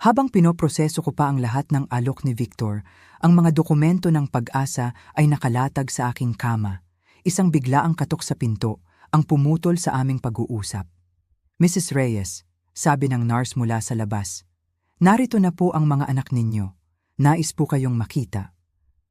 Habang pinoproseso ko pa ang lahat ng alok ni Victor, ang mga dokumento ng pag-asa ay nakalatag sa aking kama. Isang biglaang katok sa pinto ang pumutol sa aming pag-uusap. Mrs. Reyes, sabi ng nurse mula sa labas, narito na po ang mga anak ninyo. Nais po kayong makita.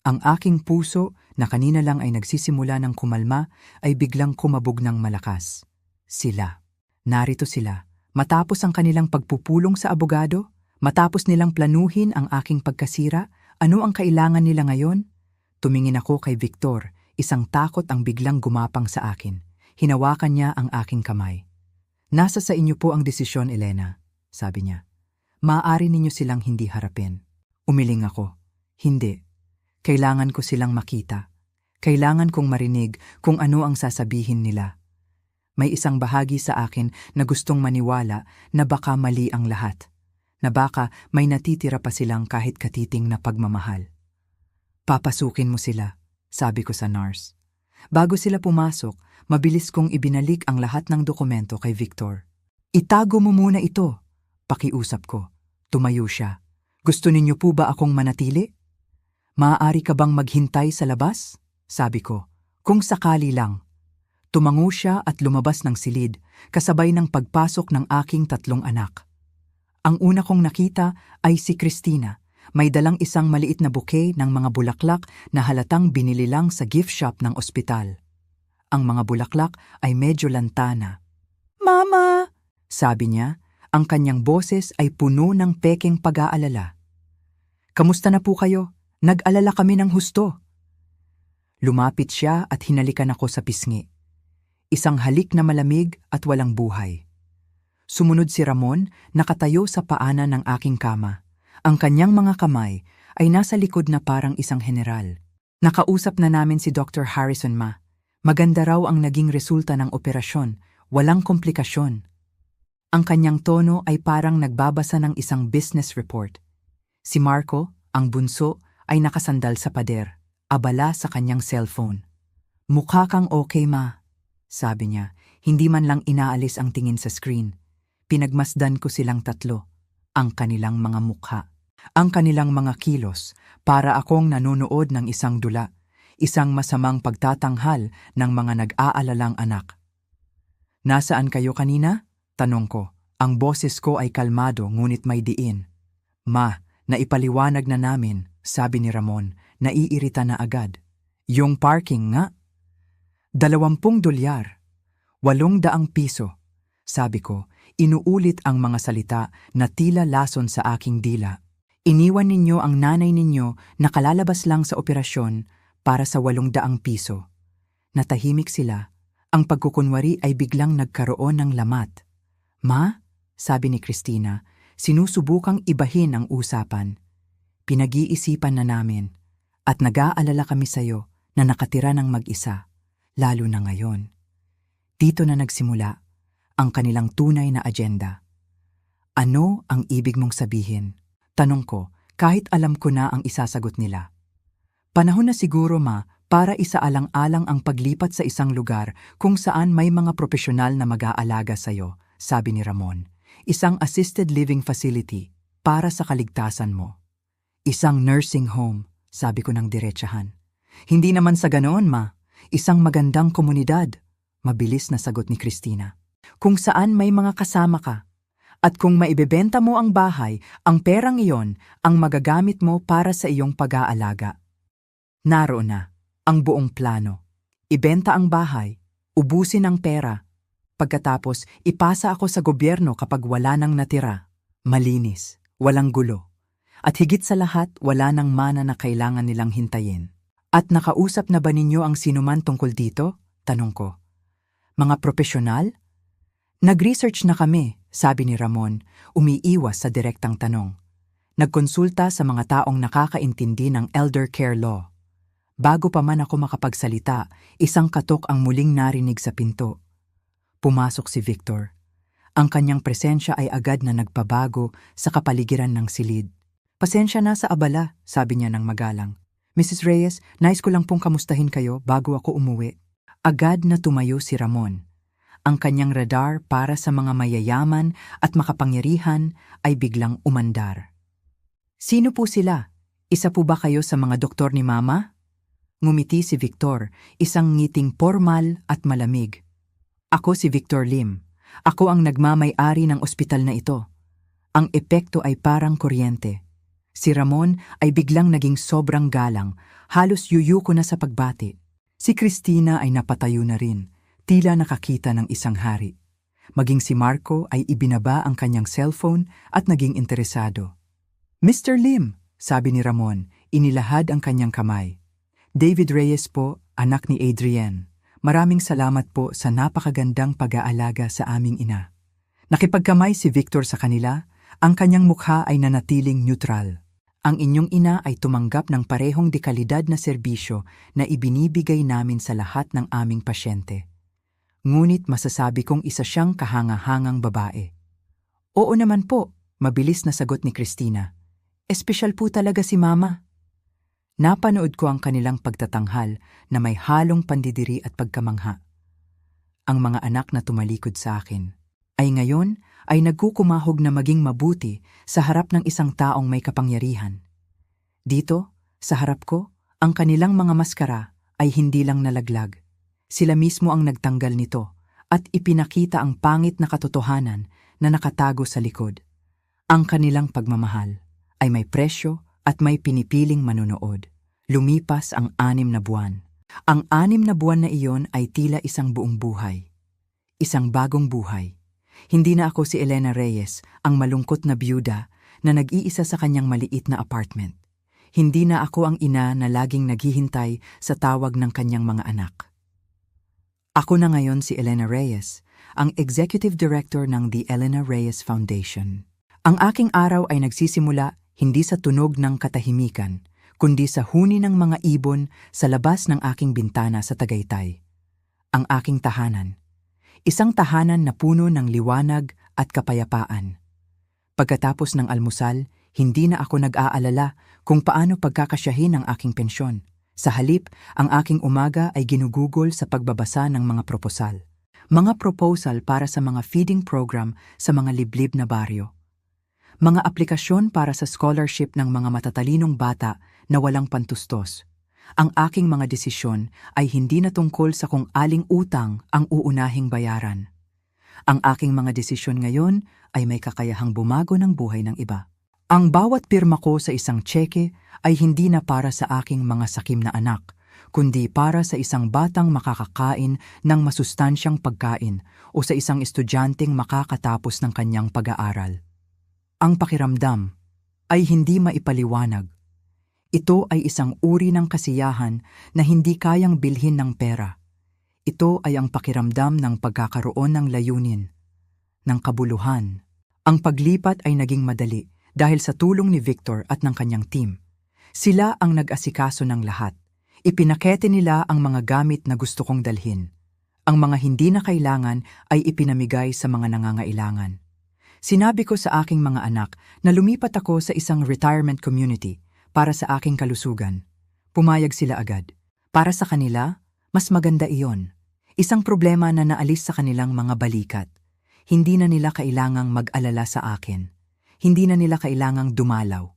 Ang aking puso, na kanina lang ay nagsisimula ng kumalma, ay biglang kumabog ng malakas. Sila. Narito sila. Matapos ang kanilang pagpupulong sa abogado, matapos nilang planuhin ang aking pagkasira, ano ang kailangan nila ngayon? Tumingin ako kay Victor, isang takot ang biglang gumapang sa akin. Hinawakan niya ang aking kamay. Nasa sa inyo po ang desisyon, Elena, sabi niya. Maaari ninyo silang hindi harapin. Umiling ako. Hindi. Kailangan ko silang makita. Kailangan kong marinig kung ano ang sasabihin nila. May isang bahagi sa akin na gustong maniwala na baka mali ang lahat. Na baka may natitira pa silang kahit katiting na pagmamahal. Papasukin mo sila, sabi ko sa nurse. Bago sila pumasok, mabilis kong ibinalik ang lahat ng dokumento kay Victor. Itago mo muna ito. Pakiusap ko. Tumayo siya. Gusto ninyo po ba akong manatili? Maaari ka bang maghintay sa labas? Sabi ko. Kung sakali lang. Tumango siya at lumabas ng silid, kasabay ng pagpasok ng aking 3 anak. Ang una kong nakita ay si Christina. May dalang isang maliit na bouquet ng mga bulaklak na halatang binili lang sa gift shop ng ospital. Ang mga bulaklak ay medyo lantana. Mama! Sabi niya, ang kanyang boses ay puno ng pekeng pag-aalala. Kamusta na po kayo? Nag-alala kami ng husto. Lumapit siya at hinalikan ako sa pisngi. Isang halik na malamig at walang buhay. Sumunod si Ramon, nakatayo sa paanan ng aking kama. Ang kanyang mga kamay ay nasa likod na parang isang general. Nakausap na namin si Dr. Harrison, ma. Maganda raw ang naging resulta ng operasyon, walang komplikasyon. Ang kanyang tono ay parang nagbabasa ng isang business report. Si Marco, ang bunso, ay nakasandal sa pader, abala sa kanyang cellphone. Mukha kang okay, ma, sabi niya, hindi man lang inaalis ang tingin sa screen. Pinagmasdan ko silang 3, ang kanilang mga mukha, ang kanilang mga kilos, para akong nanonood ng isang dula, isang masamang pagtatanghal ng mga nag-aalalang anak. Nasaan kayo kanina? Tanong ko. Ang boses ko ay kalmado ngunit may diin. Ma, naipaliwanag na namin, sabi ni Ramon, naiirita na agad. Yung parking nga? 20 dolyar. 800 piso. Sabi ko, inuulit ang mga salita na tila lason sa aking dila. Iniwan ninyo ang nanay ninyo na kalalabas lang sa operasyon para sa 800 piso. Natahimik sila. Ang pagkukunwari ay biglang nagkaroon ng lamat. Ma, sabi ni Christina, sinusubukang ibahin ang usapan. Pinag-iisipan na namin at nag-aalala kami sa'yo na nakatira ng mag-isa, lalo na ngayon. Dito na nagsimula ang kanilang tunay na agenda. Ano ang ibig mong sabihin? Tanong ko, kahit alam ko na ang isasagot nila. Panahon na siguro, ma, para isaalang-alang ang paglipat sa isang lugar kung saan may mga profesional na mag-aalaga sa'yo, sabi ni Ramon. Isang assisted living facility para sa kaligtasan mo. Isang nursing home, sabi ko ng diretsahan. Hindi naman sa ganoon, ma. Isang magandang komunidad, mabilis na sagot ni Christina. Kung saan may mga kasama ka. At kung maibebenta mo ang bahay, ang perang iyon ang magagamit mo para sa iyong pag-aalaga. Naroon na ang buong plano. Ibenta ang bahay, ubusin ang pera, Pagkatapos, ipasa ako sa gobyerno kapag wala nang natira. Malinis, walang gulo. At higit sa lahat, wala nang mana na kailangan nilang hintayin. At nakausap na ba ninyo ang sinuman tungkol dito? Tanong ko. Mga profesional? Nag-research na kami, sabi ni Ramon, umiiwas sa direktang tanong. Nagkonsulta sa mga taong nakakaintindi ng elder care law. Bago pa man ako makapagsalita, isang katok ang muling narinig sa pinto. Pumasok si Victor. Ang kanyang presensya ay agad na nagpabago sa kapaligiran ng silid. Pasensya na sa abala, sabi niya ng magalang. Mrs. Reyes, nais ko lang pong kamustahin kayo bago ako umuwi. Agad na tumayo si Ramon. Ang kanyang radar para sa mga mayayaman at makapangyarihan ay biglang umandar. Sino po sila? Isa po ba kayo sa mga doktor ni Mama? Ngumiti si Victor, isang ngiting formal at malamig. Ako si Victor Lim. Ako ang nagmamay-ari ng ospital na ito. Ang epekto ay parang kuryente. Si Ramon ay biglang naging sobrang galang, halos yuyuko na sa pagbati. Si Cristina ay napatayo na rin, tila nakakita ng isang hari. Maging si Marco ay ibinaba ang kanyang cellphone at naging interesado. Mr. Lim, sabi ni Ramon, inilahad ang kanyang kamay. David Reyes po, anak ni Adrienne. Maraming salamat po sa napakagandang pag-aalaga sa aming ina. Nakipagkamay si Victor sa kanila, ang kanyang mukha ay nanatiling neutral. Ang inyong ina ay tumanggap ng parehong dekalidad na serbisyo na ibinibigay namin sa lahat ng aming pasyente. Ngunit masasabi kong isa siyang kahangahangang babae. Oo naman po, mabilis na sagot ni Cristina. Espesyal po talaga si Mama. Napanood ko ang kanilang pagtatanghal na may halong pandidiri at pagkamangha. Ang mga anak na tumalikod sa akin ay ngayon ay nagkukumahog na maging mabuti sa harap ng isang taong may kapangyarihan. Dito, sa harap ko, ang kanilang mga maskara ay hindi lang nalaglag. Sila mismo ang nagtanggal nito at ipinakita ang pangit na katotohanan na nakatago sa likod. Ang kanilang pagmamahal ay may presyo at may pinipiling manunood. Lumipas ang 6 na buwan. Ang 6 na buwan na iyon ay tila isang buong buhay. Isang bagong buhay. Hindi na ako si Elena Reyes, ang malungkot na byuda na nag-iisa sa kanyang maliit na apartment. Hindi na ako ang ina na laging naghihintay sa tawag ng kanyang mga anak. Ako na ngayon si Elena Reyes, ang Executive Director ng The Elena Reyes Foundation. Ang aking araw ay nagsisimula hindi sa tunog ng katahimikan, kundi sa huni ng mga ibon sa labas ng aking bintana sa Tagaytay. Ang aking tahanan. Isang tahanan na puno ng liwanag at kapayapaan. Pagkatapos ng almusal, hindi na ako nag-aalala kung paano pagkakasyahin ang aking pensyon. Sa halip, ang aking umaga ay ginugugol sa pagbabasa ng mga proposal. Mga proposal para sa mga feeding program sa mga liblib na baryo. Mga aplikasyon para sa scholarship ng mga matatalinong bata na walang pantustos. Ang aking mga desisyon ay hindi na tungkol sa kung aling utang ang uunahing bayaran. Ang aking mga desisyon ngayon ay may kakayahang bumago ng buhay ng iba. Ang bawat pirma ko sa isang tseke ay hindi na para sa aking mga sakim na anak, kundi para sa isang batang makakakain ng masustansyang pagkain o sa isang estudyanteng makakatapos ng kanyang pag-aaral. Ang pakiramdam ay hindi maipaliwanag. Ito ay isang uri ng kasiyahan na hindi kayang bilhin ng pera. Ito ay ang pakiramdam ng pagkakaroon ng layunin, ng kabuluhan. Ang paglipat ay naging madali dahil sa tulong ni Victor at ng kanyang team. Sila ang nag-asikaso ng lahat. Ipinakete nila ang mga gamit na gusto kong dalhin. Ang mga hindi na kailangan ay ipinamigay sa mga nangangailangan. Sinabi ko sa aking mga anak na lumipat ako sa isang retirement community para sa aking kalusugan. Pumayag sila agad. Para sa kanila, mas maganda iyon. Isang problema na naalis sa kanilang mga balikat. Hindi na nila kailangang mag-alala sa akin. Hindi na nila kailangang dumalaw.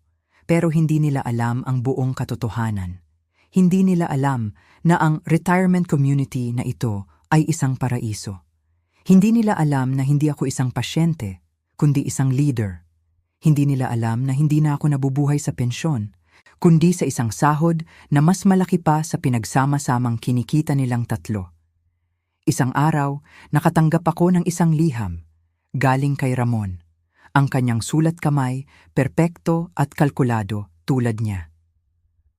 Pero hindi nila alam ang buong katotohanan. Hindi nila alam na ang retirement community na ito ay isang paraiso. Hindi nila alam na hindi ako isang pasyente, kundi isang leader. Hindi nila alam na hindi na ako nabubuhay sa pensyon, kundi sa isang sahod na mas malaki pa sa pinagsama-samang kinikita nilang tatlo. Isang araw, nakatanggap ako ng isang liham, galing kay Ramon. Ang kanyang sulat kamay, perpekto at kalkulado tulad niya.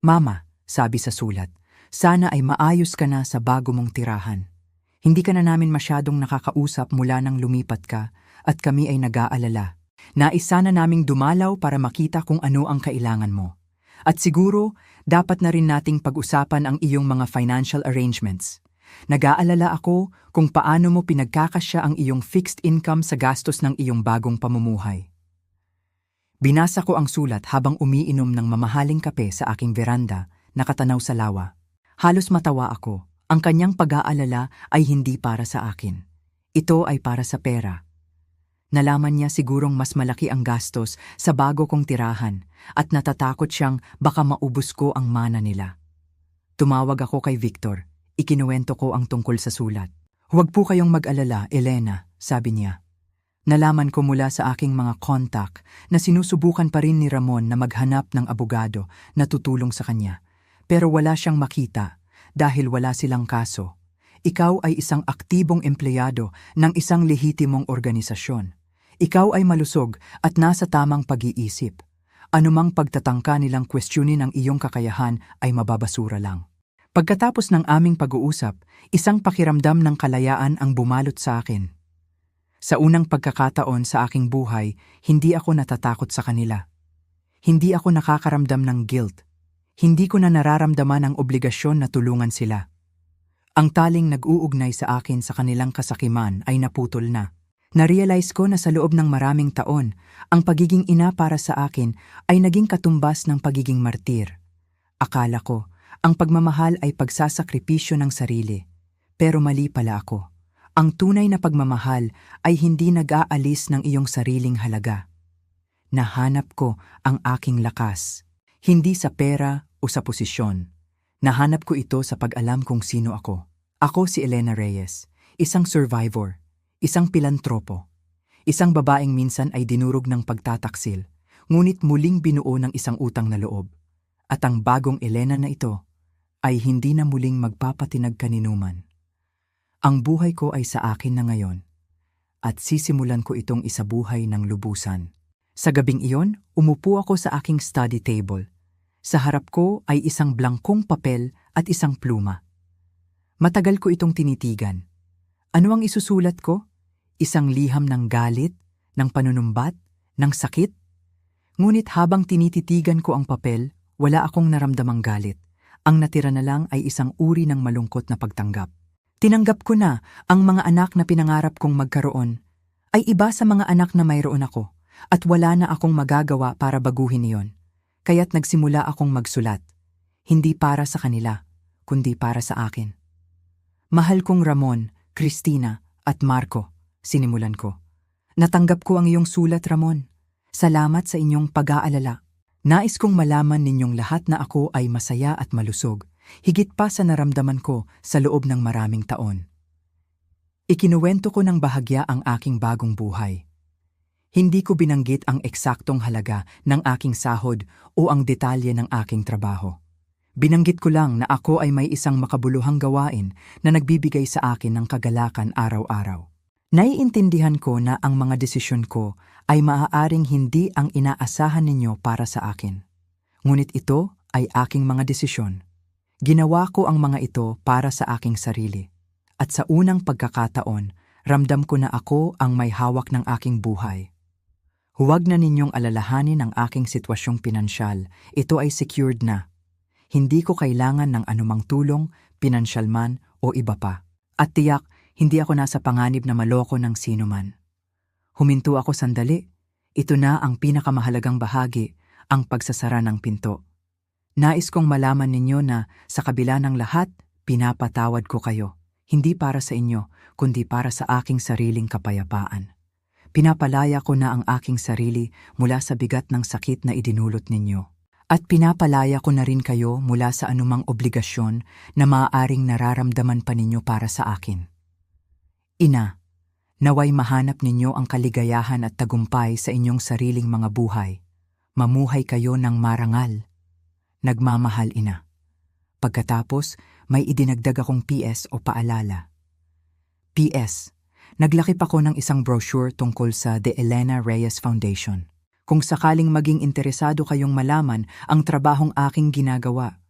Mama, sabi sa sulat, sana ay maayos ka na sa bago mong tirahan. Hindi ka na namin masyadong nakakausap mula nang lumipat ka at kami ay nag-aalala. Nais sana naming dumalaw para makita kung ano ang kailangan mo. At siguro, dapat na rin nating pag-usapan ang iyong mga financial arrangements. Nag-aalala ako kung paano mo pinagkakasya ang iyong fixed income sa gastos ng iyong bagong pamumuhay. Binasa ko ang sulat habang umiinom ng mamahaling kape sa aking veranda, nakatanaw sa lawa. Halos matawa ako. Ang kanyang pag-aalala ay hindi para sa akin. Ito ay para sa pera. Nalaman niya sigurong mas malaki ang gastos sa bago kong tirahan at natatakot siyang baka maubos ko ang mana nila. Tumawag ako kay Victor. Ikinuwento ko ang tungkol sa sulat. Huwag po kayong mag-alala, Elena, sabi niya. Nalaman ko mula sa aking mga contact na sinusubukan pa rin ni Ramon na maghanap ng abogado na tutulong sa kanya. Pero wala siyang makita dahil wala silang kaso. Ikaw ay isang aktibong empleyado ng isang lehitimong organisasyon. Ikaw ay malusog at nasa tamang pag-iisip. Anumang pagtatangka nilang questionin ang iyong kakayahan ay mababasura lang. Pagkatapos ng aming pag-uusap, isang pakiramdam ng kalayaan ang bumalot sa akin. Sa unang pagkakataon sa aking buhay, hindi ako natatakot sa kanila. Hindi ako nakakaramdam ng guilt. Hindi ko na nararamdaman ang obligasyon na tulungan sila. Ang taling nag-uugnay sa akin sa kanilang kasakiman ay naputol na. Narealize ko na sa loob ng maraming taon, ang pagiging ina para sa akin ay naging katumbas ng pagiging martir. Akala ko, ang pagmamahal ay pagsasakripisyo ng sarili. Pero mali pala ako. Ang tunay na pagmamahal ay hindi nag-aalis ng iyong sariling halaga. Nahanap ko ang aking lakas. Hindi sa pera o sa posisyon. Nahanap ko ito sa pag-alam kung sino ako. Ako si Elena Reyes, isang survivor, isang pilantropo, isang babaeng minsan ay dinurog ng pagtataksil, ngunit muling binuo ng isang utang na loob. At ang bagong Elena na ito ay hindi na muling magpapatinag kaninuman. Ang buhay ko ay sa akin na ngayon, at sisimulan ko itong isabuhay ng lubusan. Sa gabing iyon, umupo ako sa aking study table. Sa harap ko ay isang blangkong papel at isang pluma. Matagal ko itong tinitigan. Ano ang isusulat ko? Isang liham ng galit, ng panunumbat, ng sakit? Ngunit habang tinititigan ko ang papel, wala akong naramdamang galit. Ang natira na lang ay isang uri ng malungkot na pagtanggap. Tinanggap ko na ang mga anak na pinangarap kong magkaroon ay iba sa mga anak na mayroon ako at wala na akong magagawa para baguhin iyon. Kaya't nagsimula akong magsulat. Hindi para sa kanila, kundi para sa akin. Mahal kong Ramon, Christina at Marco, sinimulan ko. Natanggap ko ang iyong sulat, Ramon. Salamat sa inyong pag-aalala. Nais kong malaman ninyong lahat na ako ay masaya at malusog, higit pa sa naramdaman ko sa loob ng maraming taon. Ikinuwento ko ng bahagya ang aking bagong buhay. Hindi ko binanggit ang eksaktong halaga ng aking sahod o ang detalye ng aking trabaho. Binanggit ko lang na ako ay may isang makabuluhang gawain na nagbibigay sa akin ng kagalakan araw-araw. Naiintindihan ko na ang mga desisyon ko ay maaaring hindi ang inaasahan ninyo para sa akin. Ngunit ito ay aking mga desisyon. Ginawa ko ang mga ito para sa aking sarili. At sa unang pagkakataon, ramdam ko na ako ang may hawak ng aking buhay. Huwag na ninyong alalahanin ang aking sitwasyong pinansyal. Ito ay secured na. Hindi ko kailangan ng anumang tulong, pinansyal man o iba pa. At tiyak, hindi ako nasa panganib na maloko ng sino man. Huminto ako sandali. Ito na ang pinakamahalagang bahagi, ang pagsasara ng pinto. Nais kong malaman ninyo na sa kabila ng lahat, pinapatawad ko kayo. Hindi para sa inyo, kundi para sa aking sariling kapayapaan. Pinapalaya ko na ang aking sarili mula sa bigat ng sakit na idinulot ninyo. At pinapalaya ko na rin kayo mula sa anumang obligasyon na maaaring nararamdaman pa ninyo para sa akin. Ina, naway mahanap ninyo ang kaligayahan at tagumpay sa inyong sariling mga buhay. Mamuhay kayo ng marangal. Nagmamahal, Ina. Pagkatapos, may idinagdag akong PS o paalala. P.S. Naglakip ako ng isang brochure tungkol sa The Elena Reyes Foundation. Kung sakaling maging interesado kayong malaman ang trabahong aking ginagawa,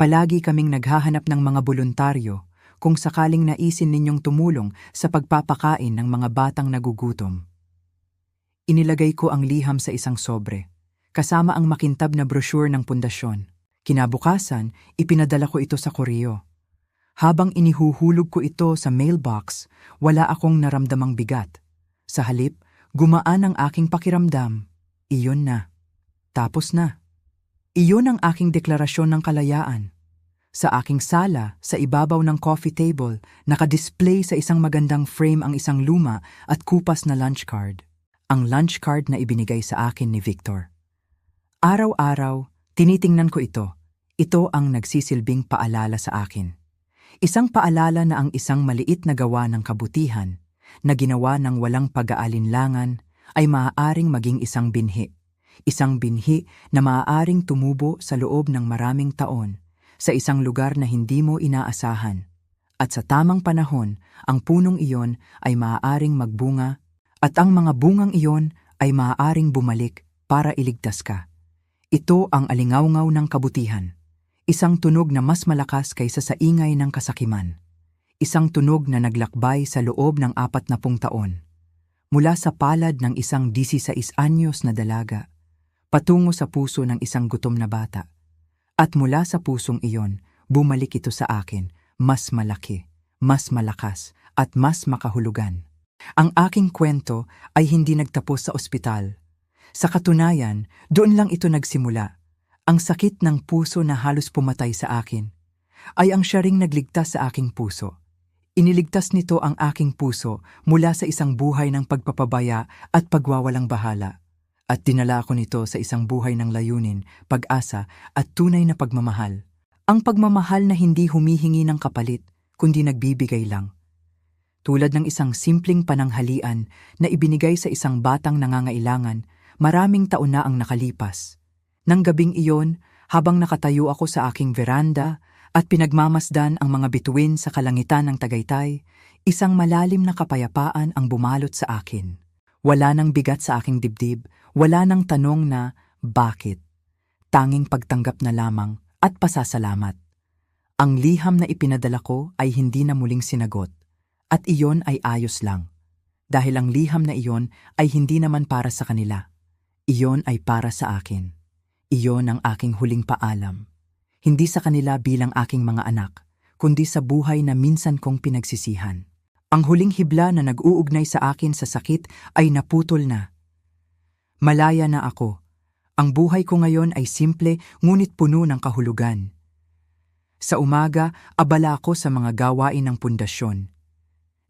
palagi kaming naghahanap ng mga voluntaryo kung sakaling naisin ninyong tumulong sa pagpapakain ng mga batang nagugutom. Inilagay ko ang liham sa isang sobre, kasama ang makintab na brochure ng pundasyon. Kinabukasan, ipinadala ko ito sa koreo. Habang inihuhulog ko ito sa mailbox, wala akong naramdamang bigat. Sa halip, gumaan ang aking pakiramdam. Iyon na. Tapos na. Iyon ang aking deklarasyon ng kalayaan. Sa aking sala, sa ibabaw ng coffee table, nakadisplay sa isang magandang frame ang isang luma at kupas na lunch card. Ang lunch card na ibinigay sa akin ni Victor. Araw-araw, tinitingnan ko ito. Ito ang nagsisilbing paalala sa akin. Isang paalala na ang isang maliit na gawa ng kabutihan, na ginawa ng walang pag-aalinlangan, ay maaaring maging isang binhi. Isang binhi na maaaring tumubo sa loob ng maraming taon, sa isang lugar na hindi mo inaasahan. At sa tamang panahon, ang punong iyon ay maaaring magbunga, at ang mga bungang iyon ay maaaring bumalik para iligtas ka. Ito ang alingawngaw ng kabutihan. Isang tunog na mas malakas kaysa sa ingay ng kasakiman. Isang tunog na naglakbay sa loob ng 40 taon. Mula sa palad ng isang 16 anyos na dalaga, patungo sa puso ng isang gutom na bata. At mula sa pusong iyon, bumalik ito sa akin, mas malaki, mas malakas, at mas makahulugan. Ang aking kwento ay hindi nagtapos sa ospital. Sa katunayan, doon lang ito nagsimula. Ang sakit ng puso na halos pumatay sa akin, ay ang siya ring nagligtas sa aking puso. Iniligtas nito ang aking puso mula sa isang buhay ng pagpapabaya at pagwawalang bahala. At dinala ako nito sa isang buhay ng layunin, pag-asa at tunay na pagmamahal. Ang pagmamahal na hindi humihingi ng kapalit, kundi nagbibigay lang. Tulad ng isang simpleng pananghalian na ibinigay sa isang batang nangangailangan, maraming taon na ang nakalipas. Nang gabing iyon, habang nakatayo ako sa aking veranda, at pinagmamasdan ang mga bituin sa kalangitan ng Tagaytay, isang malalim na kapayapaan ang bumalot sa akin. Wala nang bigat sa aking dibdib, wala nang tanong na, bakit? Tanging pagtanggap na lamang at pasasalamat. Ang liham na ipinadala ko ay hindi na muling sinagot, at iyon ay ayos lang. Dahil ang liham na iyon ay hindi naman para sa kanila. Iyon ay para sa akin. Iyon ang aking huling paalam. Hindi sa kanila bilang aking mga anak, kundi sa buhay na minsan kong pinagsisihan. Ang huling hibla na nag-uugnay sa akin sa sakit ay naputol na. Malaya na ako. Ang buhay ko ngayon ay simple ngunit puno ng kahulugan. Sa umaga, abala ako sa mga gawain ng pundasyon.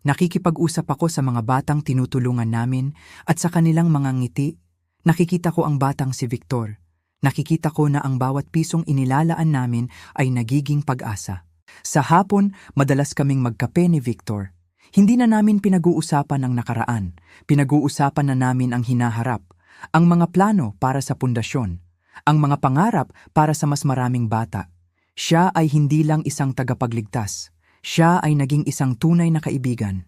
Nakikipag-usap ako sa mga batang tinutulungan namin at sa kanilang mga ngiti, nakikita ko ang batang si Victor. Nakikita ko na ang bawat pisong inilalaan namin ay nagiging pag-asa. Sa hapon, madalas kaming magkape ni Victor. Hindi na namin pinag-uusapan ang nakaraan. Pinag-uusapan na namin ang hinaharap, ang mga plano para sa pundasyon, ang mga pangarap para sa mas maraming bata. Siya ay hindi lang isang tagapagligtas. Siya ay naging isang tunay na kaibigan.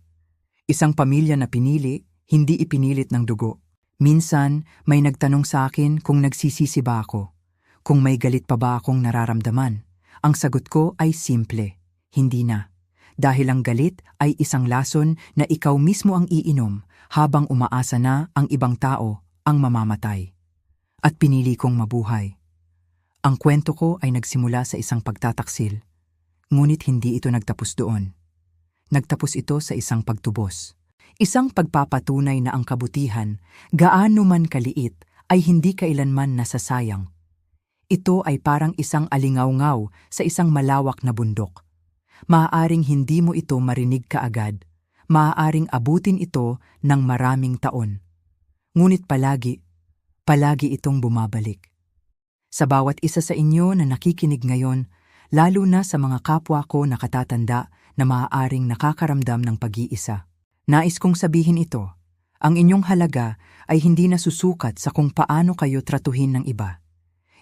Isang pamilya na pinili, hindi ipinilit ng dugo. Minsan, may nagtanong sa akin kung nagsisisi ba ako, kung may galit pa ba akong nararamdaman. Ang sagot ko ay simple, hindi na. Dahil ang galit ay isang lason na ikaw mismo ang iinom habang umaasa na ang ibang tao ang mamamatay. At pinili kong mabuhay. Ang kwento ko ay nagsimula sa isang pagtataksil, ngunit hindi ito nagtapos doon. Nagtapos ito sa isang pagtubos. Isang pagpapatunay na ang kabutihan, gaano man kaliit, ay hindi kailanman nasasayang. Ito ay parang isang alingawngaw sa isang malawak na bundok. Maaaring hindi mo ito marinig kaagad, maaaring abutin ito ng maraming taon. Ngunit palagi itong bumabalik. Sa bawat isa sa inyo na nakikinig ngayon, lalo na sa mga kapwa ko na katatanda na maaaring nakakaramdam ng pag-iisa. Nais kong sabihin ito, ang inyong halaga ay hindi nasusukat sa kung paano kayo tratuhin ng iba.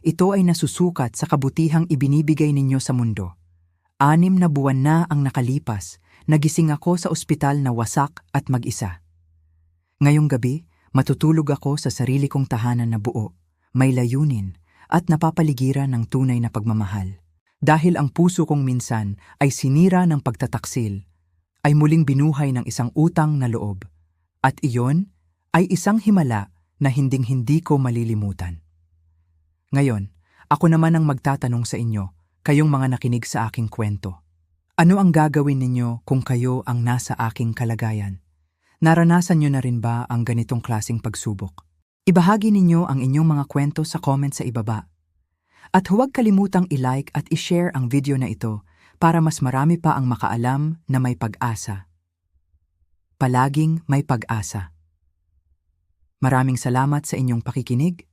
Ito ay nasusukat sa kabutihang ibinibigay ninyo sa mundo. 6 na buwan na ang nakalipas, nagising ako sa ospital na wasak at mag-isa. Ngayong gabi, matutulog ako sa sarili kong tahanan na buo, may layunin, at napapaligiran ng tunay na pagmamahal. Dahil ang puso kong minsan ay sinira ng pagtataksil, ay muling binuhay ng isang utang na loob. At iyon ay isang himala na hinding-hindi ko malilimutan. Ngayon, ako naman ang magtatanong sa inyo, kayong mga nakinig sa aking kwento. Ano ang gagawin ninyo kung kayo ang nasa aking kalagayan? Naranasan nyo na rin ba ang ganitong klaseng pagsubok? Ibahagi ninyo ang inyong mga kwento sa comment sa ibaba. At huwag kalimutang i-like at i-share ang video na ito para mas marami pa ang makaalam na may pag-asa. Palaging may pag-asa. Maraming salamat sa inyong pakikinig.